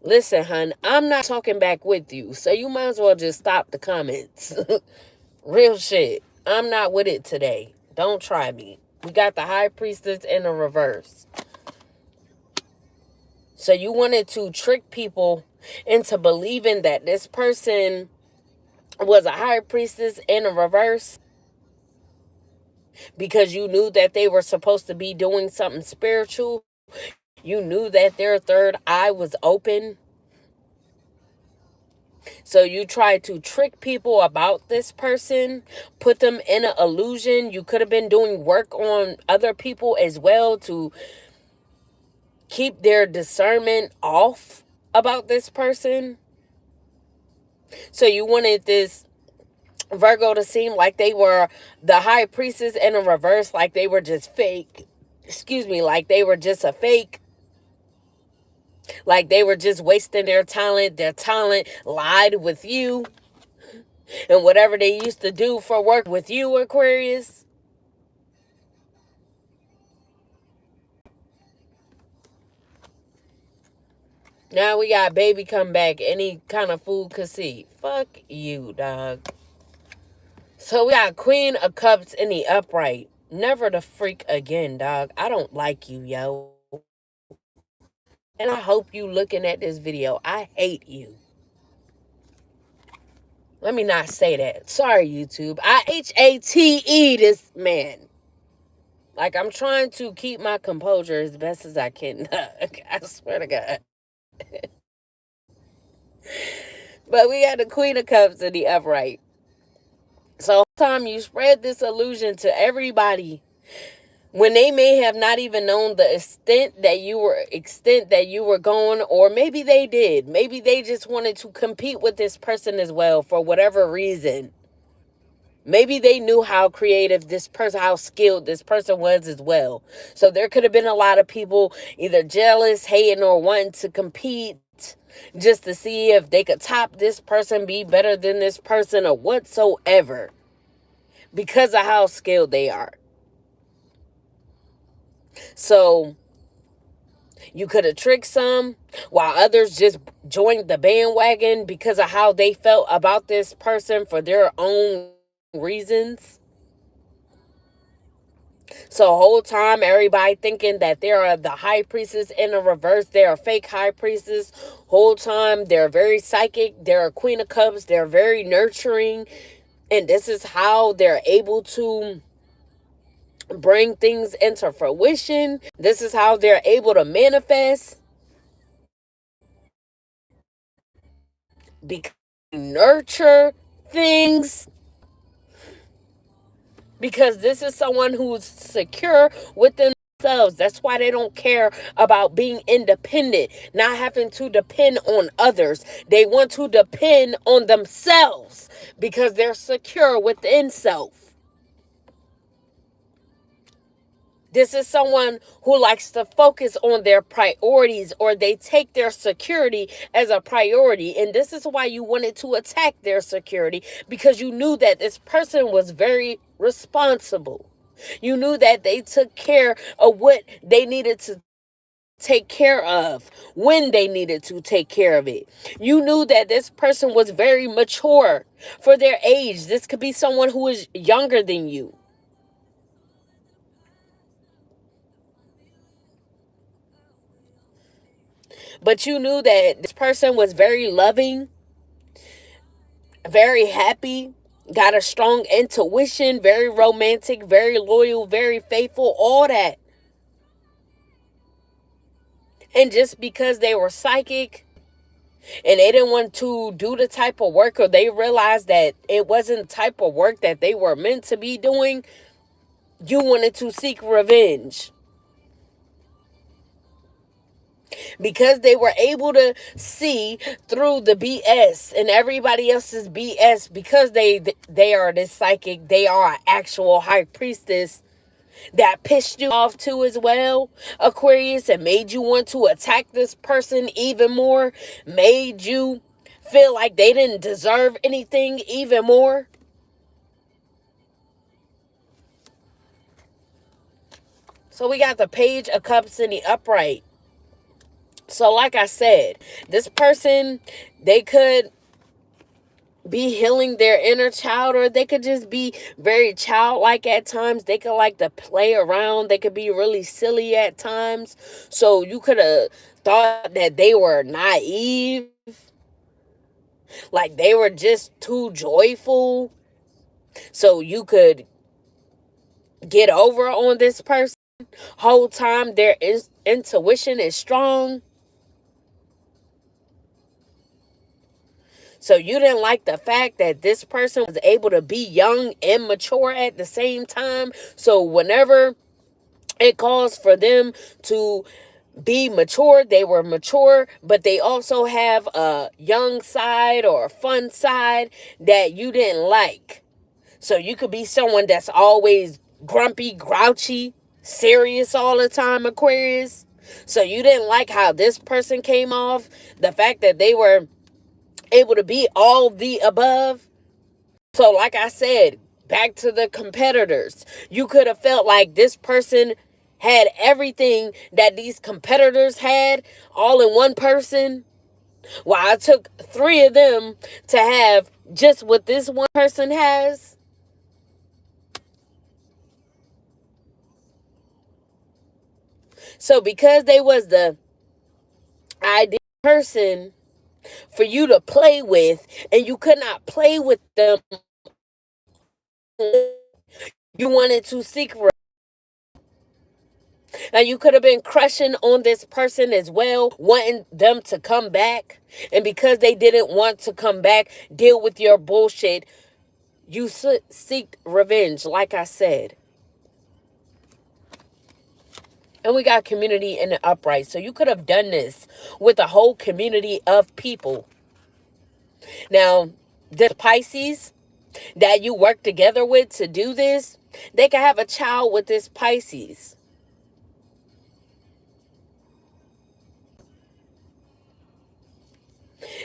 Listen, hun, I'm not talking back with you, so you might as well just stop the comments. Real shit. I'm not with it today. Don't try me. We got the High Priestess in the reverse. So you wanted to trick people into believing that this person was a High Priestess in the reverse because you knew that they were supposed to be doing something spiritual. You knew that their third eye was open. So you tried to trick people about this person, put them in an illusion. You could have been doing work on other people as well to keep their discernment off about this person. So you wanted this Virgo to seem like they were the High Priestess in a reverse, like they were just fake. Excuse me, like they were just a fake. Like they were just wasting their talent. Their talent lied with you. And whatever they used to do for work with you, Aquarius. Now we got baby come back. Any kind of fool could see. Fuck you, dog. So we got Queen of Cups in the upright. Never the freak again, dog. I don't like you, yo. And I hope you looking at this video. I hate you. Let me not say that. Sorry, YouTube. I hate this man. Like, I'm trying to keep my composure as best as I can. I swear to God. But we got the Queen of Cups in the upright. So time you spread this illusion to everybody when they may have not even known the extent that you were going, or maybe they did. Maybe they just wanted to compete with this person as well for whatever reason. Maybe they knew how creative this person, how skilled this person was as well. So there could have been a lot of people either jealous, hating, or wanting to compete just to see if they could top this person, be better than this person, or whatsoever, because of how skilled they are. So You could have tricked some, while others just joined the bandwagon because of how they felt about this person for their own reasons. So whole time everybody thinking that they are the high priestess, in the reverse they're a fake high priestess. Whole time they're very psychic, they're a queen of cups, they're very nurturing, and this is how they're able to bring things into fruition. This is how they're able to manifest, because nurture things, because this is someone who's secure within themselves. That's why they don't care about being independent, not having to depend on others. They want to depend on themselves because they're secure within self. This is someone who likes to focus on their priorities, or they take their security as a priority. And this is why you wanted to attack their security, because you knew that this person was very responsible. You knew that they took care of what they needed to take care of when they needed to take care of it. You knew that this person was very mature for their age. This could be someone who is younger than you. But you knew that this person was very loving, very happy, got a strong intuition, very romantic, very loyal, very faithful, all that. And just because they were psychic and they didn't want to do the type of work, or they realized that it wasn't the type of work that they were meant to be doing, you wanted to seek revenge. Because they were able to see through the BS and everybody else's BS, because they are this psychic, they are an actual high priestess, that pissed you off too as well, Aquarius, and made you want to attack this person even more, made you feel like they didn't deserve anything even more. So we got the Page of Cups in the upright. So like I said, this person, they could be healing their inner child, or they could just be very childlike at times. They could like to play around. They could be really silly at times. So you could have thought that they were naive, like they were just too joyful. So you could get over on this person. Whole time their intuition is strong. So you didn't like the fact that this person was able to be young and mature at the same time. So whenever it calls for them to be mature, they were mature, but they also have a young side or a fun side that you didn't like. So you could be someone that's always grumpy, grouchy, serious all the time, Aquarius. So you didn't like how this person came off, the fact that they were able to be all the above. So like I said, back to the competitors. You could have felt like this person had everything that these competitors had all in one person. Well, I took 3 of them to have just what this one person has. So because they was the ideal person for you to play with, and you could not play with them, you wanted to seek. Now you could have been crushing on this person as well, wanting them to come back. And because they didn't want to come back, deal with your bullshit, you seek revenge, like I said. And we got community in the upright. So you could have done this with a whole community of people. Now, the Pisces that you work together with to do this, they can have a child with this Pisces.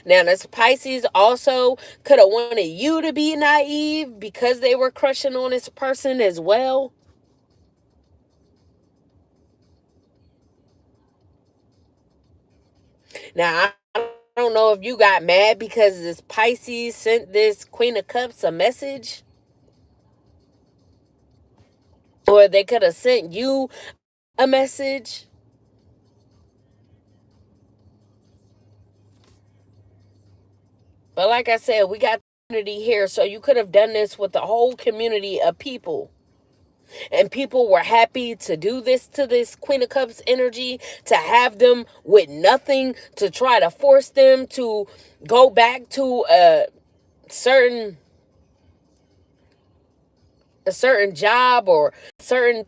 Now, this Pisces also could have wanted you to be naive because they were crushing on this person as well. Now, I don't know if you got mad because this Pisces sent this Queen of Cups a message, or they could have sent you a message. But like I said, we got community here, so you could have done this with the whole community of people. And people were happy to do this to this Queen of Cups energy, to have them with nothing, to try to force them to go back to certain a certain job or certain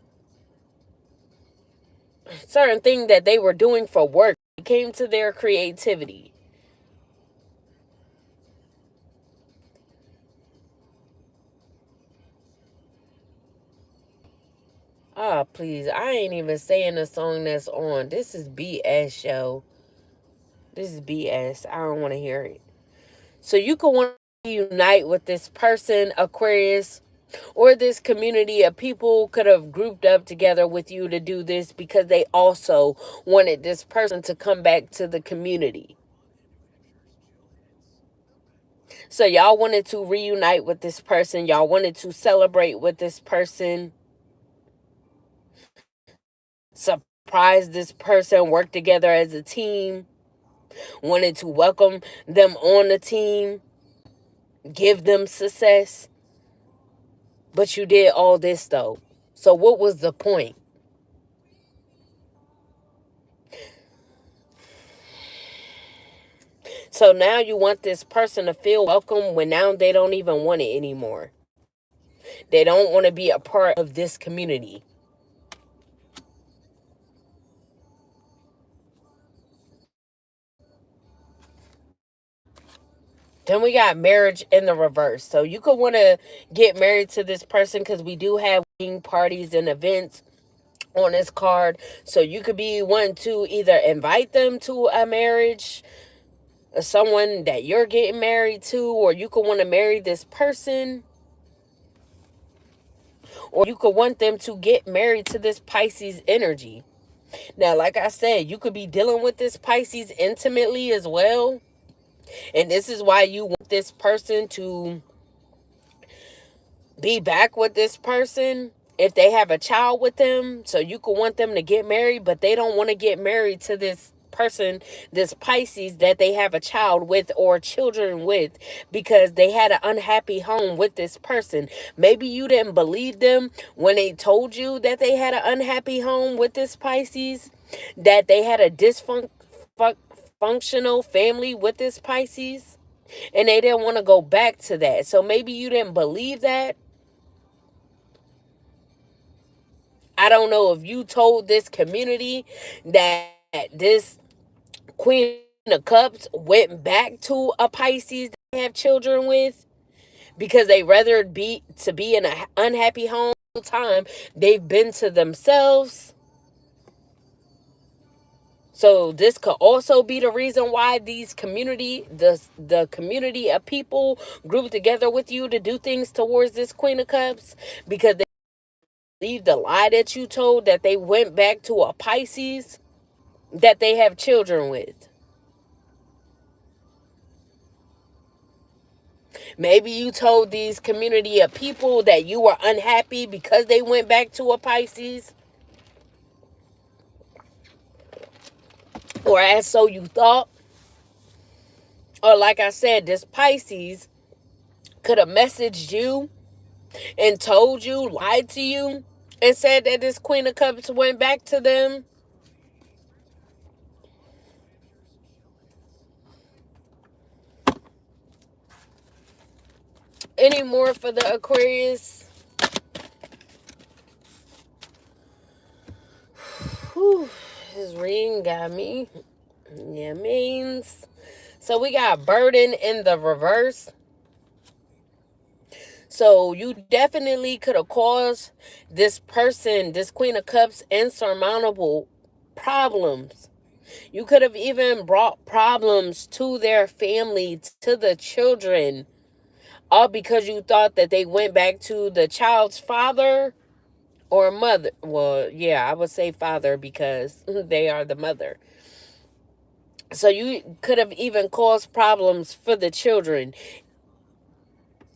thing that they were doing for work. It came to their creativity. Ah, please. I ain't even saying the song that's on. This is BS, yo. This is BS. I don't want to hear it. So you could want to unite with this person, Aquarius, or this community of people could have grouped up together with you to do this because they also wanted this person to come back to the community. So y'all wanted to reunite with this person. Y'all wanted to celebrate with this person. Surprise this person, work together as a team. Wanted to welcome them on the team. Give them success. But you did all this though. So what was the point? So now you want this person to feel welcome when now they don't even want it anymore. They don't want to be a part of this community. Then we got marriage in the reverse. So you could want to get married to this person because we do have wedding parties and events on this card. So you could be one to either invite them to a marriage, someone that you're getting married to, or you could want to marry this person, or you could want them to get married to this Pisces energy. Now, like I said, you could be dealing with this Pisces intimately as well. And this is why you want this person to be back with this person if they have a child with them. So you could want them to get married, but they don't want to get married to this person, this Pisces that they have a child with or children with, because they had an unhappy home with this person. Maybe you didn't believe them when they told you that they had an unhappy home with this Pisces, that they had a dysfunctional family with this Pisces, and they didn't want to go back to that. So maybe you didn't believe that. I don't know if you told this community that this Queen of Cups went back to a Pisces they have children with because they rather be in an unhappy home all the time. They've been to themselves. So this could also be the reason why the community of people group together with you to do things towards this Queen of Cups, because they believe the lie that you told that they went back to a Pisces that they have children with. Maybe you told these community of people that you were unhappy because they went back to a Pisces, or as so you thought. Or like I said, this Pisces could have messaged you and told you, lied to you, and said that this Queen of Cups went back to them. Any more for the Aquarius? Whew, his ring got me. Yeah, means. So we got burden in the reverse. So you definitely could have caused this person, this Queen of Cups, insurmountable problems. You could have even brought problems to their family, to the children, all because you thought that they went back to the child's father or mother. Well, yeah, I would say father because they are the mother. So you could have even caused problems for the children,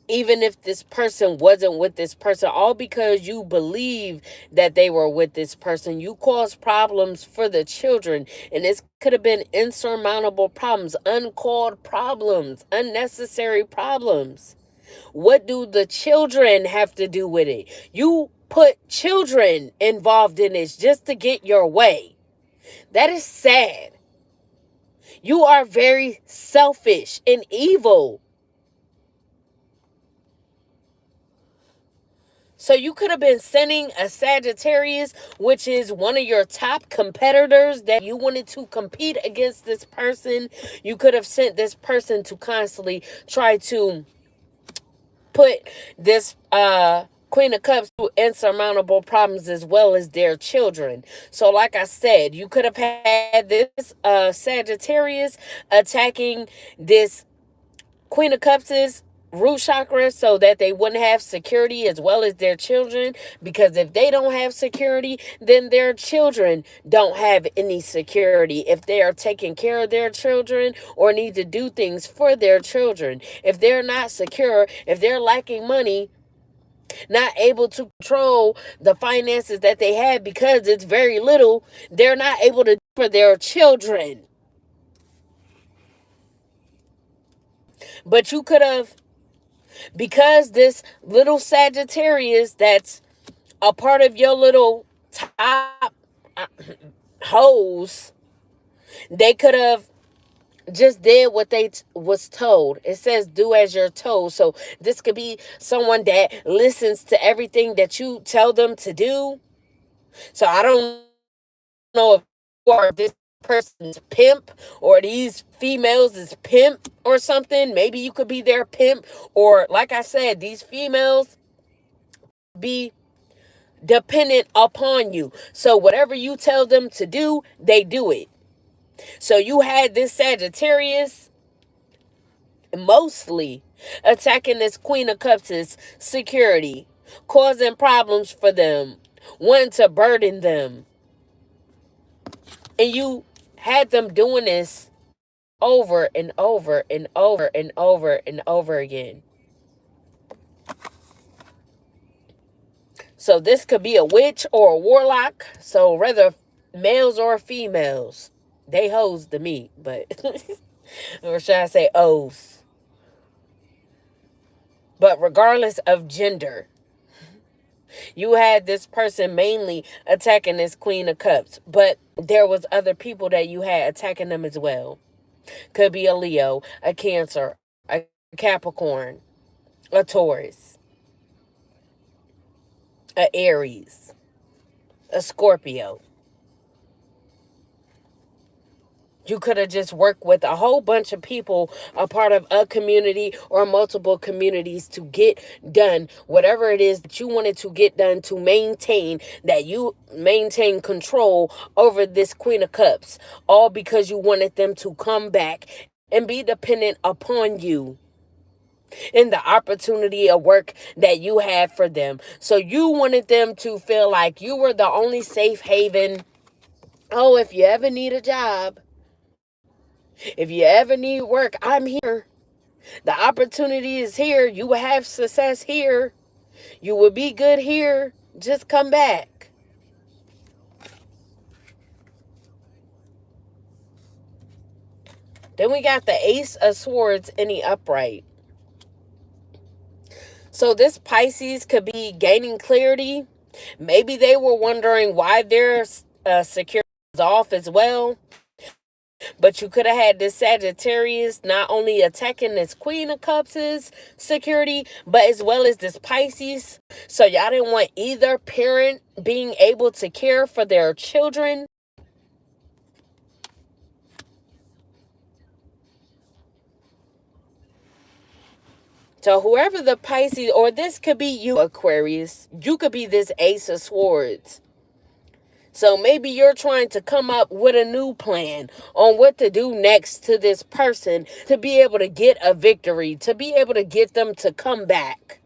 even if this person wasn't with this person, all because you believe that they were with this person. You caused problems for the children, and this could have been insurmountable problems, uncalled problems, unnecessary problems. What do the children have to do with it? You put children involved in this just to get your way. That is sad. You are very selfish and evil. So you could have been sending a Sagittarius, which is one of your top competitors that you wanted to compete against this person. You could have sent this person to constantly try to put this Queen of Cups through insurmountable problems as well as their children. So like I said, you could have had this Sagittarius attacking this Queen of Cups' root chakra so that they wouldn't have security as well as their children, because if they don't have security, then their children don't have any security if they are taking care of their children or need to do things for their children. If they're not secure, if they're lacking money, not able to control the finances that they have because it's very little, they're not able to do for their children. But you could have, because this little Sagittarius that's a part of your little top hoes, they could have just did what they was told. It says do as you're told. So this could be someone that listens to everything that you tell them to do. So I don't know if you are this person's pimp or these females is pimp or something. Maybe you could be their pimp, or like I said, these females be dependent upon you. So whatever you tell them to do, they do it. So you had this Sagittarius mostly attacking this Queen of Cups' security, causing problems for them, wanting to burden them. And you had them doing this over and over and over and over and over again. So this could be a witch or a warlock. So whether males or females, they hoes to me, but or should I say O's? But regardless of gender, you had this person mainly attacking this Queen of Cups, but there was other people that you had attacking them as well. Could be a Leo, a Cancer, a Capricorn, a Taurus, a Aries, a Scorpio. You could have just worked with a whole bunch of people, a part of a community or multiple communities, to get done whatever it is that you wanted to get done, to maintain that you maintain control over this Queen of Cups, all because you wanted them to come back and be dependent upon you and the opportunity of work that you had for them. So you wanted them to feel like you were the only safe haven. Oh, if you ever need a job, if you ever need work, I'm here. The opportunity is here. You will have success here. You will be good here. Just come back. Then we got the Ace of Swords in the upright. So this Pisces could be gaining clarity. Maybe they were wondering why their security is off as well. But you could have had this Sagittarius not only attacking this Queen of Cups' security, but as well as this Pisces. So y'all didn't want either parent being able to care for their children. So whoever the Pisces, or this could be you, Aquarius, you could be this Ace of Swords. So maybe you're trying to come up with a new plan on what to do next to this person to be able to get a victory, to be able to get them to come back.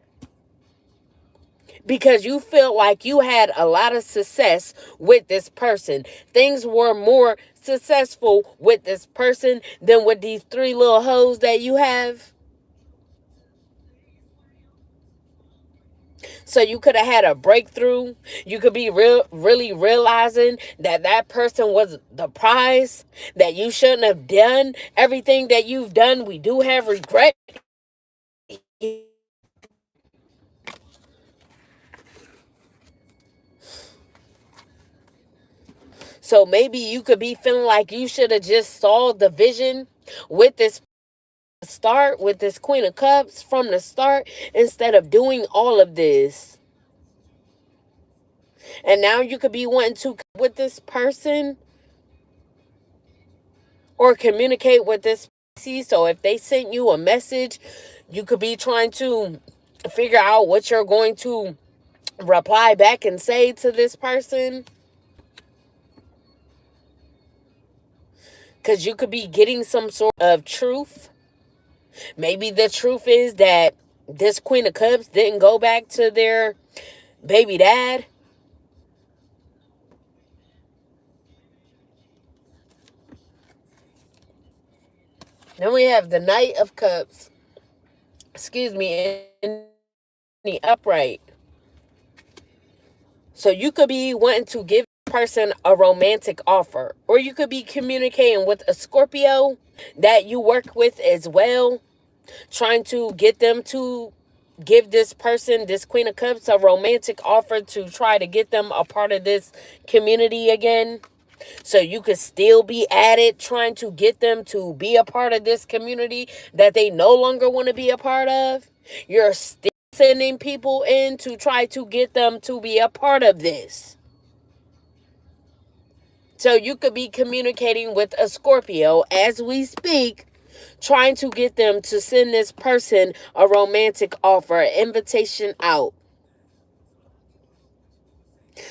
because you feel like you had a lot of success with this person. Things were more successful with this person than with these three little hoes that you have. So you could have had a breakthrough. You could be really realizing that that person was the prize, that you shouldn't have done everything that you've done. We do have regret. So maybe you could be feeling like you should have just saw the vision with this start, with this Queen of Cups from the start, instead of doing all of this. And now you could be wanting to with this person or communicate with this species. So if they sent you a message, you could be trying to figure out what you're going to reply back and say to this person. Because you could be getting some sort of truth. Maybe the truth is that this Queen of Cups didn't go back to their baby dad. Then we have the Knight of Cups. Excuse me, in the upright. So you could be wanting to give a person a romantic offer. Or you could be communicating with a Scorpio that you work with as well. Trying to get them to give this person, this Queen of Cups, a romantic offer to try to get them a part of this community again. So you could still be at it, trying to get them to be a part of this community that they no longer want to be a part of. You're still sending people in to try to get them to be a part of this. So you could be communicating with a Scorpio as we speak, trying to get them to send this person a romantic offer, an invitation out.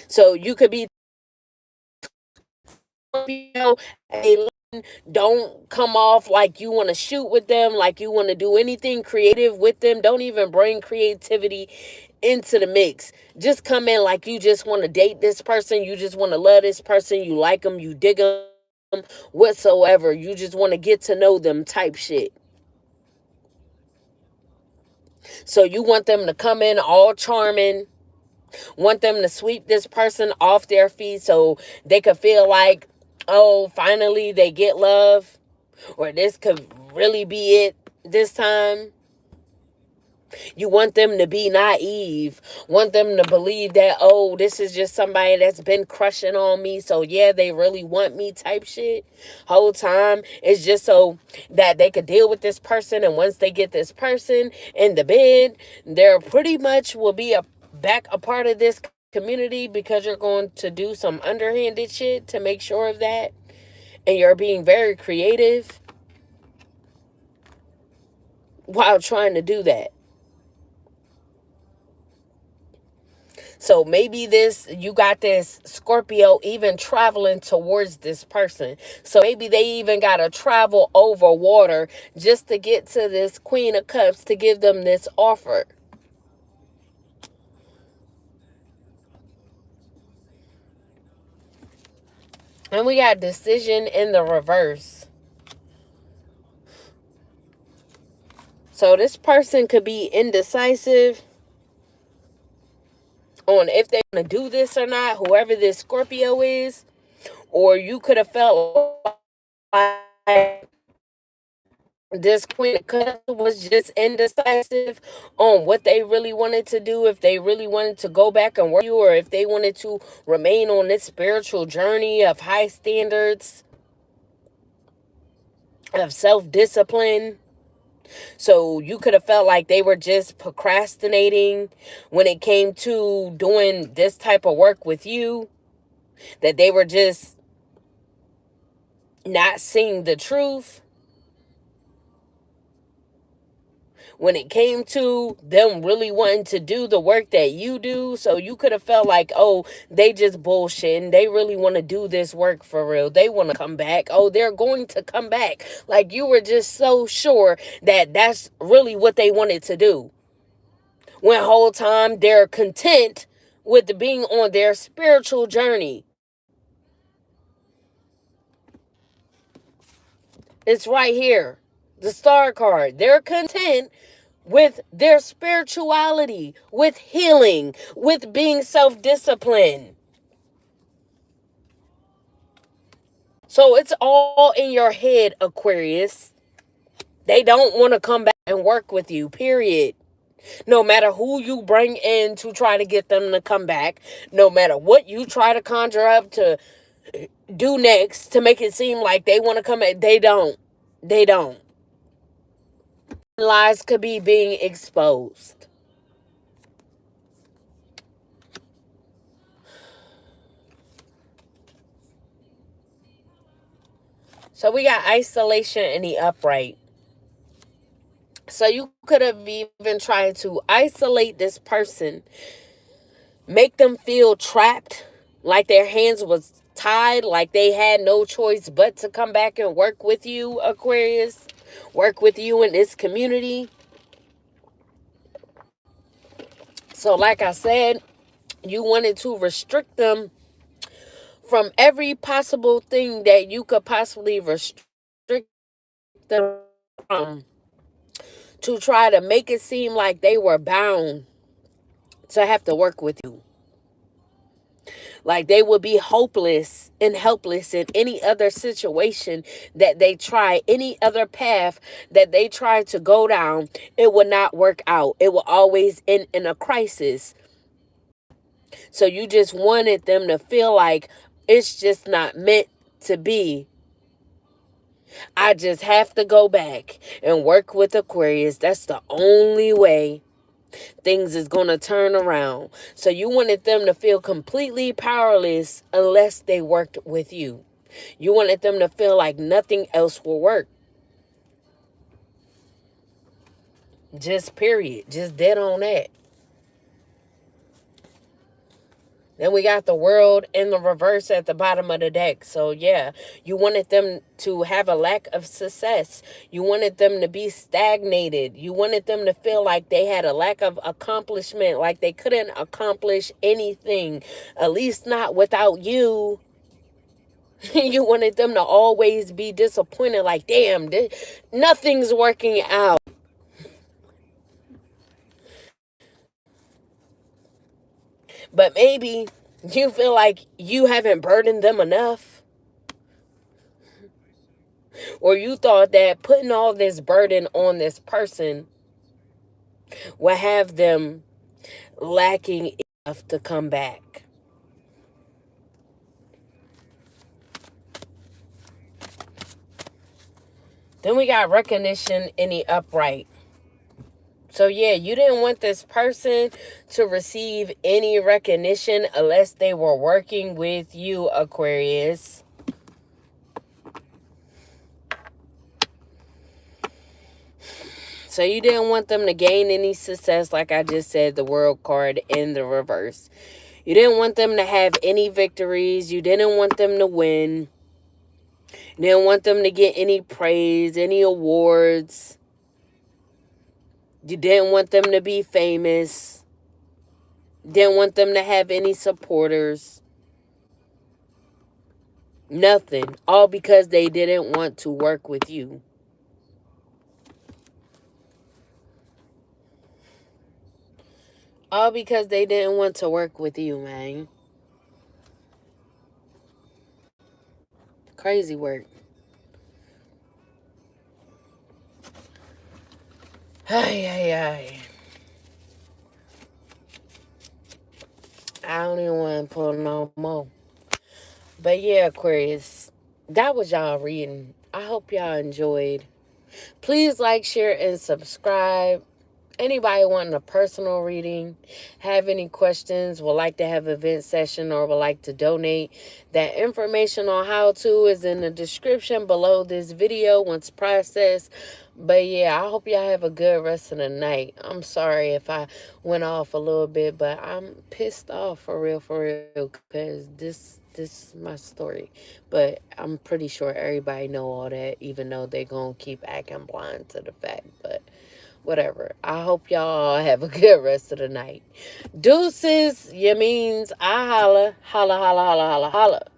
So you could be, hey, don't come off like you want to shoot with them, like you want to do anything creative with them. Don't even bring creativity into the mix. Just come in like you just want to date this person. You just want to love this person. You like them. You dig them whatsoever. You just want to get to know them type shit. So you want them to come in all charming, want them to sweep this person off their feet so they could feel like, oh, finally they get love, or this could really be it this time. You want them to be naive, want them to believe that, oh, this is just somebody that's been crushing on me, so yeah, they really want me type shit. Whole time it's just so that they could deal with this person, and once they get this person in the bed, they're pretty much will be back a part of this community, because you're going to do some underhanded shit to make sure of that, and you're being very creative while trying to do that. So maybe you got this Scorpio even traveling towards this person. So maybe they even got to travel over water just to get to this Queen of Cups to give them this offer. And we got decision in the reverse. So this person could be indecisive on if they want to do this or not, whoever this Scorpio is. Or you could have felt like this Queen of Cups was just indecisive on what they really wanted to do, if they really wanted to go back and work you, or if they wanted to remain on this spiritual journey of high standards, of self-discipline. So you could have felt like they were just procrastinating when it came to doing this type of work with you, that they were just not seeing the truth when it came to them really wanting to do the work that you do. So you could have felt like, oh, they just bullshitting. They really want to do this work for real. They want to come back. Oh, they're going to come back. Like you were just so sure that that's really what they wanted to do. when whole time they're content with being on their spiritual journey. It's right here. The star card. They're content with their spirituality, with healing, with being self-disciplined. So it's all in your head, Aquarius. They don't want to come back and work with you, period. No matter who you bring in to try to get them to come back, no matter what you try to conjure up to do next to make it seem like they want to come back, they don't. They don't. Lies could be being exposed. So we got isolation in the upright. So you could have even tried to isolate this person, make them feel trapped, like their hands was tied, like they had no choice but to come back and work with you, Aquarius. Work with you in this community. So like I said, you wanted to restrict them from every possible thing that you could possibly restrict them from, to try to make it seem like they were bound to have to work with you. Like they would be hopeless and helpless in any other situation that they try, any other path that they try to go down, it will not work out. It will always end in a crisis. So you just wanted them to feel like it's just not meant to be. I just have to go back and work with Aquarius. That's the only way things is going to turn around. So you wanted them to feel completely powerless unless they worked with you. You wanted them to feel like nothing else will work. Just period. Just dead on that. Then we got the world in the reverse at the bottom of the deck. So yeah, you wanted them to have a lack of success. You wanted them to be stagnated. You wanted them to feel like they had a lack of accomplishment, like they couldn't accomplish anything, at least not without you. You wanted them to always be disappointed, like, damn, nothing's working out. But maybe you feel like you haven't burdened them enough. Or you thought that putting all this burden on this person will have them lacking enough to come back. Then we got recognition in the upright. So yeah, you didn't want this person to receive any recognition unless they were working with you, Aquarius. So you didn't want them to gain any success, like I just said, the world card in the reverse. You didn't want them to have any victories. You didn't want them to win. You didn't want them to get any praise, any awards. You didn't want them to be famous. Didn't want them to have any supporters. Nothing. All because they didn't want to work with you. All because they didn't want to work with you, man. Crazy work. Ay, ay, ay. I don't even want to pull no more. But yeah, Aquarius, that was y'all reading. I hope y'all enjoyed. Please like, share, and subscribe. Anybody wanting a personal reading, have any questions, would like to have an event session, or would like to donate, that information on how to is in the description below this video once processed. But yeah, I hope y'all have a good rest of the night. I'm sorry if I went off a little bit, but I'm pissed off for real, because this is my story. But I'm pretty sure everybody know all that, even though they gonna keep acting blind to the fact. But Whatever. I hope y'all have a good rest of the night. Deuces, you means I holla, holla, holla, holla, holla, holla.